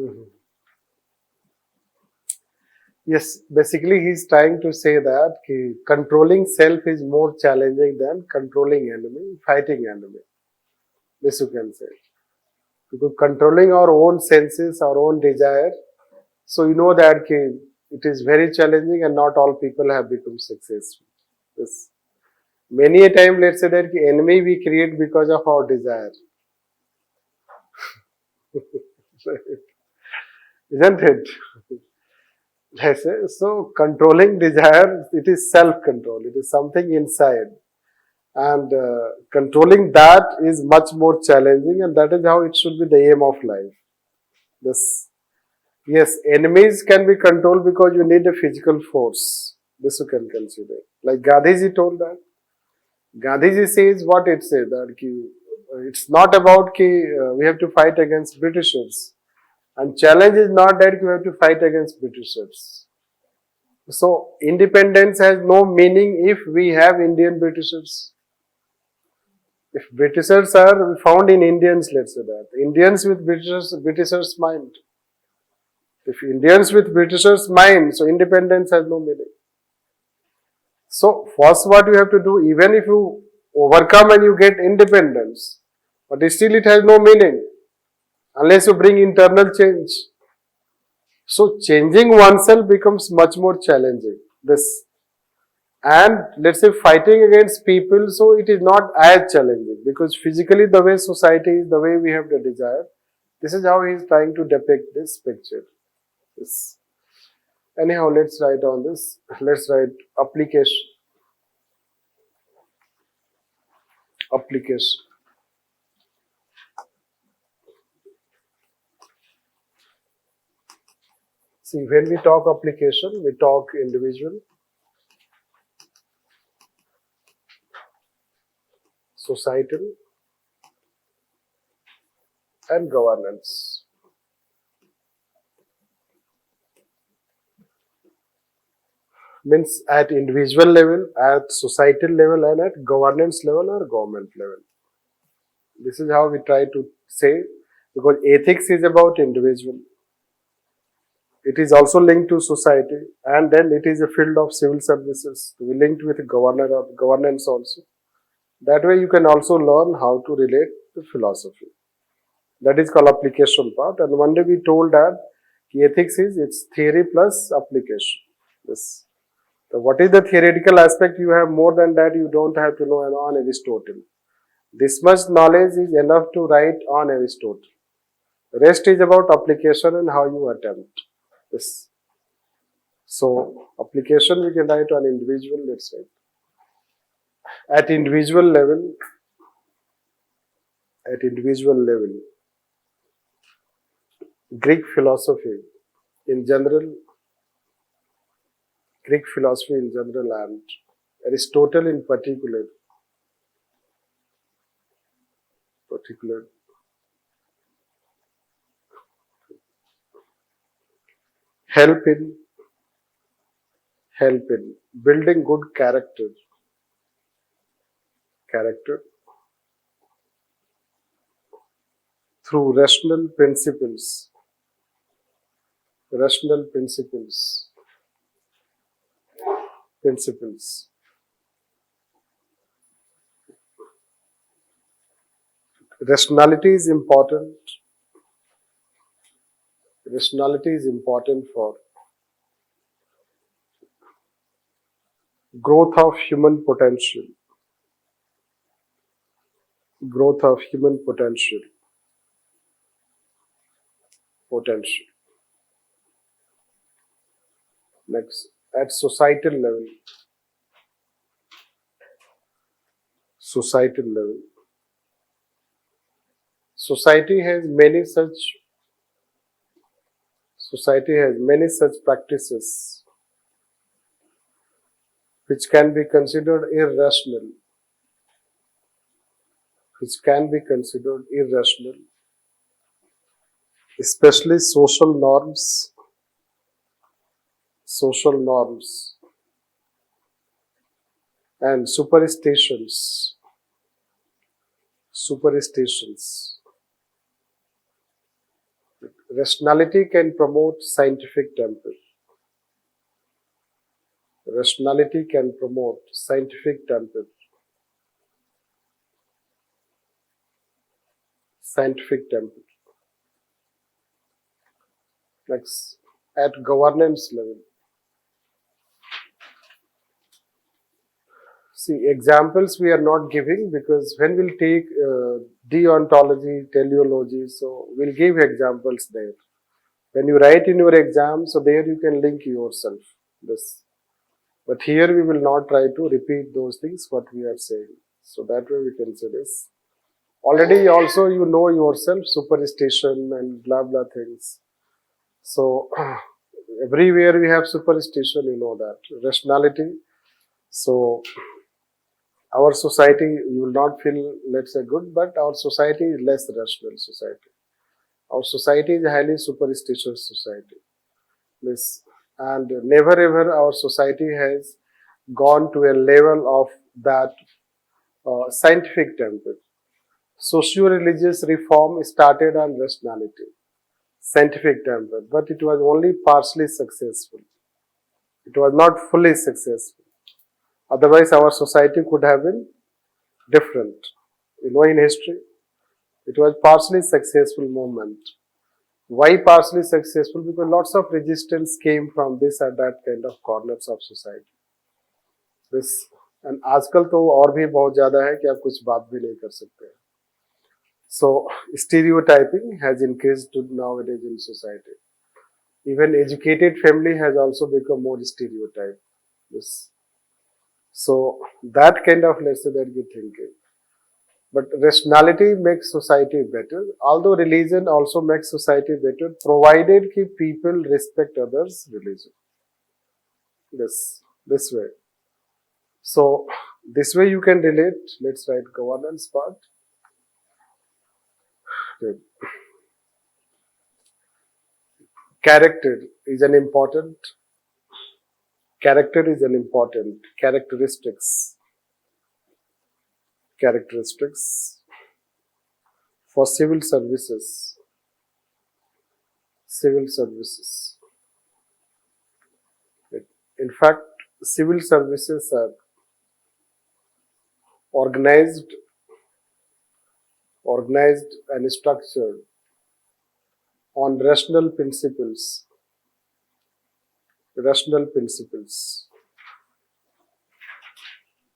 Mhm. Yes, basically he's trying to say that controlling self is more challenging than controlling enemy, fighting enemy. This you can say. Because controlling our own senses, our own desire, so you know that it is very challenging and not all people have become successful. Yes. Many a time, let's say that enemy we create because of our desire. Isn't it? Let's say, so controlling desire, it is self-control. It is something inside. And controlling that is much more challenging, and that is how it should be the aim of life. This, yes, enemies can be controlled because you need a physical force. This you can consider. Like Gandhiji told that. Gandhiji says what it says, that it's not about we have to fight against Britishers. And challenge is not that we have to fight against Britishers. So independence has no meaning if we have Indian Britishers. If Britishers are found in Indians, let's say that. Indians with Britishers mind. If Indians with Britishers mind, so independence has no meaning. So first what you have to do, even if you overcome and you get independence, but still it has no meaning unless you bring internal change. So changing oneself becomes much more challenging. This, and let's say fighting against people, so it is not as challenging because physically the way society is, the way we have the desire, this is how he is trying to depict this picture. This. Anyhow, let's write on this. Let's write application. Application. See, when we talk application, we talk individual, societal, and governance. Means at individual level, at societal level, and at governance level or government level. This is how we try to say, because ethics is about individual. It is also linked to society, and then it is a field of civil services to be linked with governance also. That way you can also learn how to relate to philosophy. That is called application part. And one day we told that ethics is its theory plus application. This. So what is the theoretical aspect? You have more than that. You don't have to know on Aristotle. This much knowledge is enough to write on Aristotle. The rest is about application and how you attempt this. So application we can write on individual, let's say. At individual level, Greek philosophy in general, and Aristotle in particular, help in building good character through rational principles. Rationality is important. For growth of human potential. Next, at societal level. Society has many such practices which can be considered irrational, especially social norms and superstitions. Rationality can promote scientific temper. Next, at governance level. See, examples we are not giving because when we'll take deontology, teleology, so we'll give examples there. When you write in your exam, so there you can link yourself. This. But here we will not try to repeat those things what we are saying. So that way we can say this. Already also you know yourself, superstition and blah blah things. So everywhere we have superstition, you know that. Rationality. So our society, you will not feel, let's say, good, but our society is less rational society. Our society is a highly superstitious society. This, and never ever our society has gone to a level of that scientific temper. Socio-religious reform started on rationality, scientific temper, but it was only partially successful. It was not fully successful. Otherwise, our society could have been different. You know, in history, it was partially successful movement. Why partially successful? Because lots of resistance came from this and that kind of corners of society. This, and आजकल तो और भी बहुत ज़्यादा है कि आप कुछ बात भी नहीं कर सकते. So stereotyping has increased nowadays in society. Even educated family has also become more stereotyped. This. So that kind of, let's say, that you're thinking. But rationality makes society better. Although religion also makes society better, provided that people respect others' religion. This way. So this way you can relate. Let's write governance part. Good. Character is an important characteristics for civil services. In fact, civil services are organized and structured on rational principles.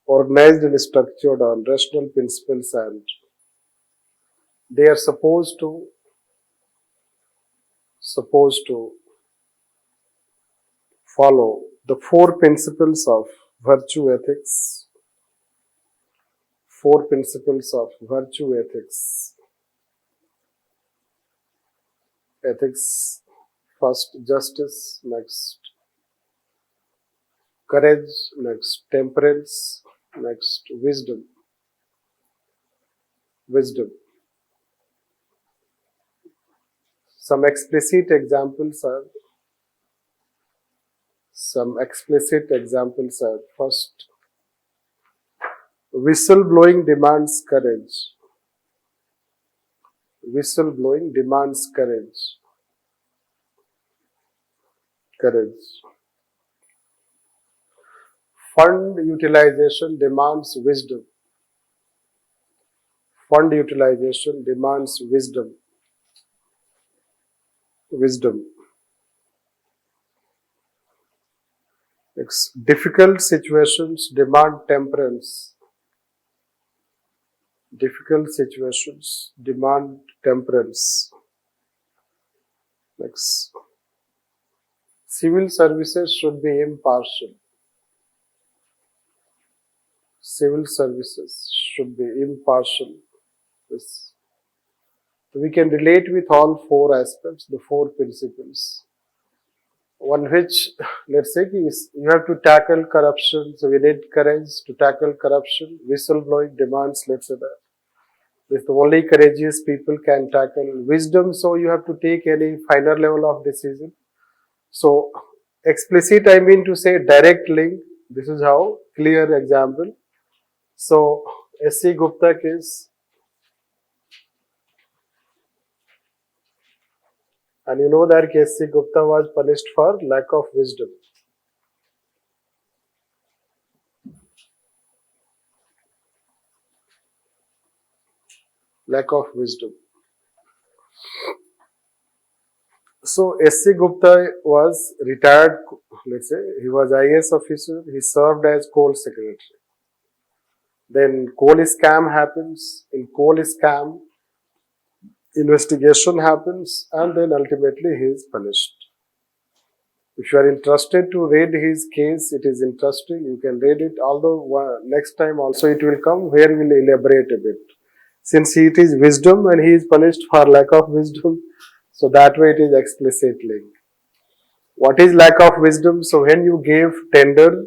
Organized and structured on rational principles, and they are supposed to follow the four principles of virtue ethics. First justice, next courage, next temperance, next wisdom. Some explicit examples are some explicit examples are: first, whistleblowing demands courage. Whistleblowing demands courage. Courage. Fund utilization demands wisdom. Fund utilization demands wisdom. Wisdom. Next, difficult situations demand temperance. Difficult situations demand temperance. Next, civil services should be impartial. Civil services should be impartial. This. We can relate with all four aspects, the four principles. One which, let's say, is you have to tackle corruption, so we need courage to tackle corruption. Whistleblowing demands, let's say that. This the only courageous people can tackle. Wisdom, so you have to take any finer level of decision. So, explicit, I mean to say direct link. This is how, clear example. So, S.C. Gupta case. And you know that S.C. Gupta was punished for lack of wisdom. Lack of wisdom. So S.C. Gupta was retired, let's say, he was IAS officer, he served as coal secretary. Then coal scam happens, in coal scam, investigation happens, and then ultimately he is punished. If you are interested to read his case, it is interesting, you can read it, although next time also it will come where we will elaborate a bit. Since it is wisdom and he is punished for lack of wisdom, so that way it is explicit link. What is lack of wisdom? So when you give tender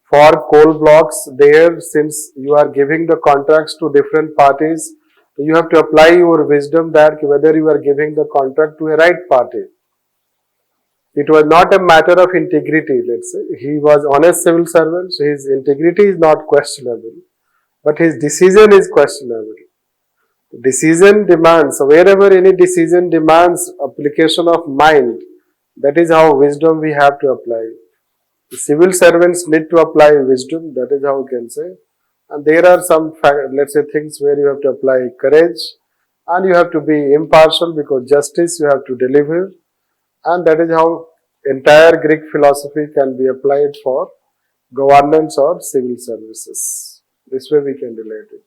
for coal blocks there, since you are giving the contracts to different parties, you have to apply your wisdom that whether you are giving the contract to a right party. It was not a matter of integrity, let's say. He was honest civil servant, so his integrity is not questionable, but his decision is questionable. Decision demands, so wherever any decision demands application of mind, that is how wisdom we have to apply. The civil servants need to apply wisdom, that is how we can say. And there are some, let's say, things where you have to apply courage and you have to be impartial because justice you have to deliver. And that is how entire Greek philosophy can be applied for governance or civil services. This way we can relate it.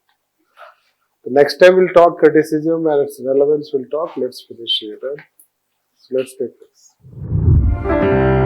The next time we'll talk criticism and its relevance we'll talk. Let's finish here. Right? So let's take this.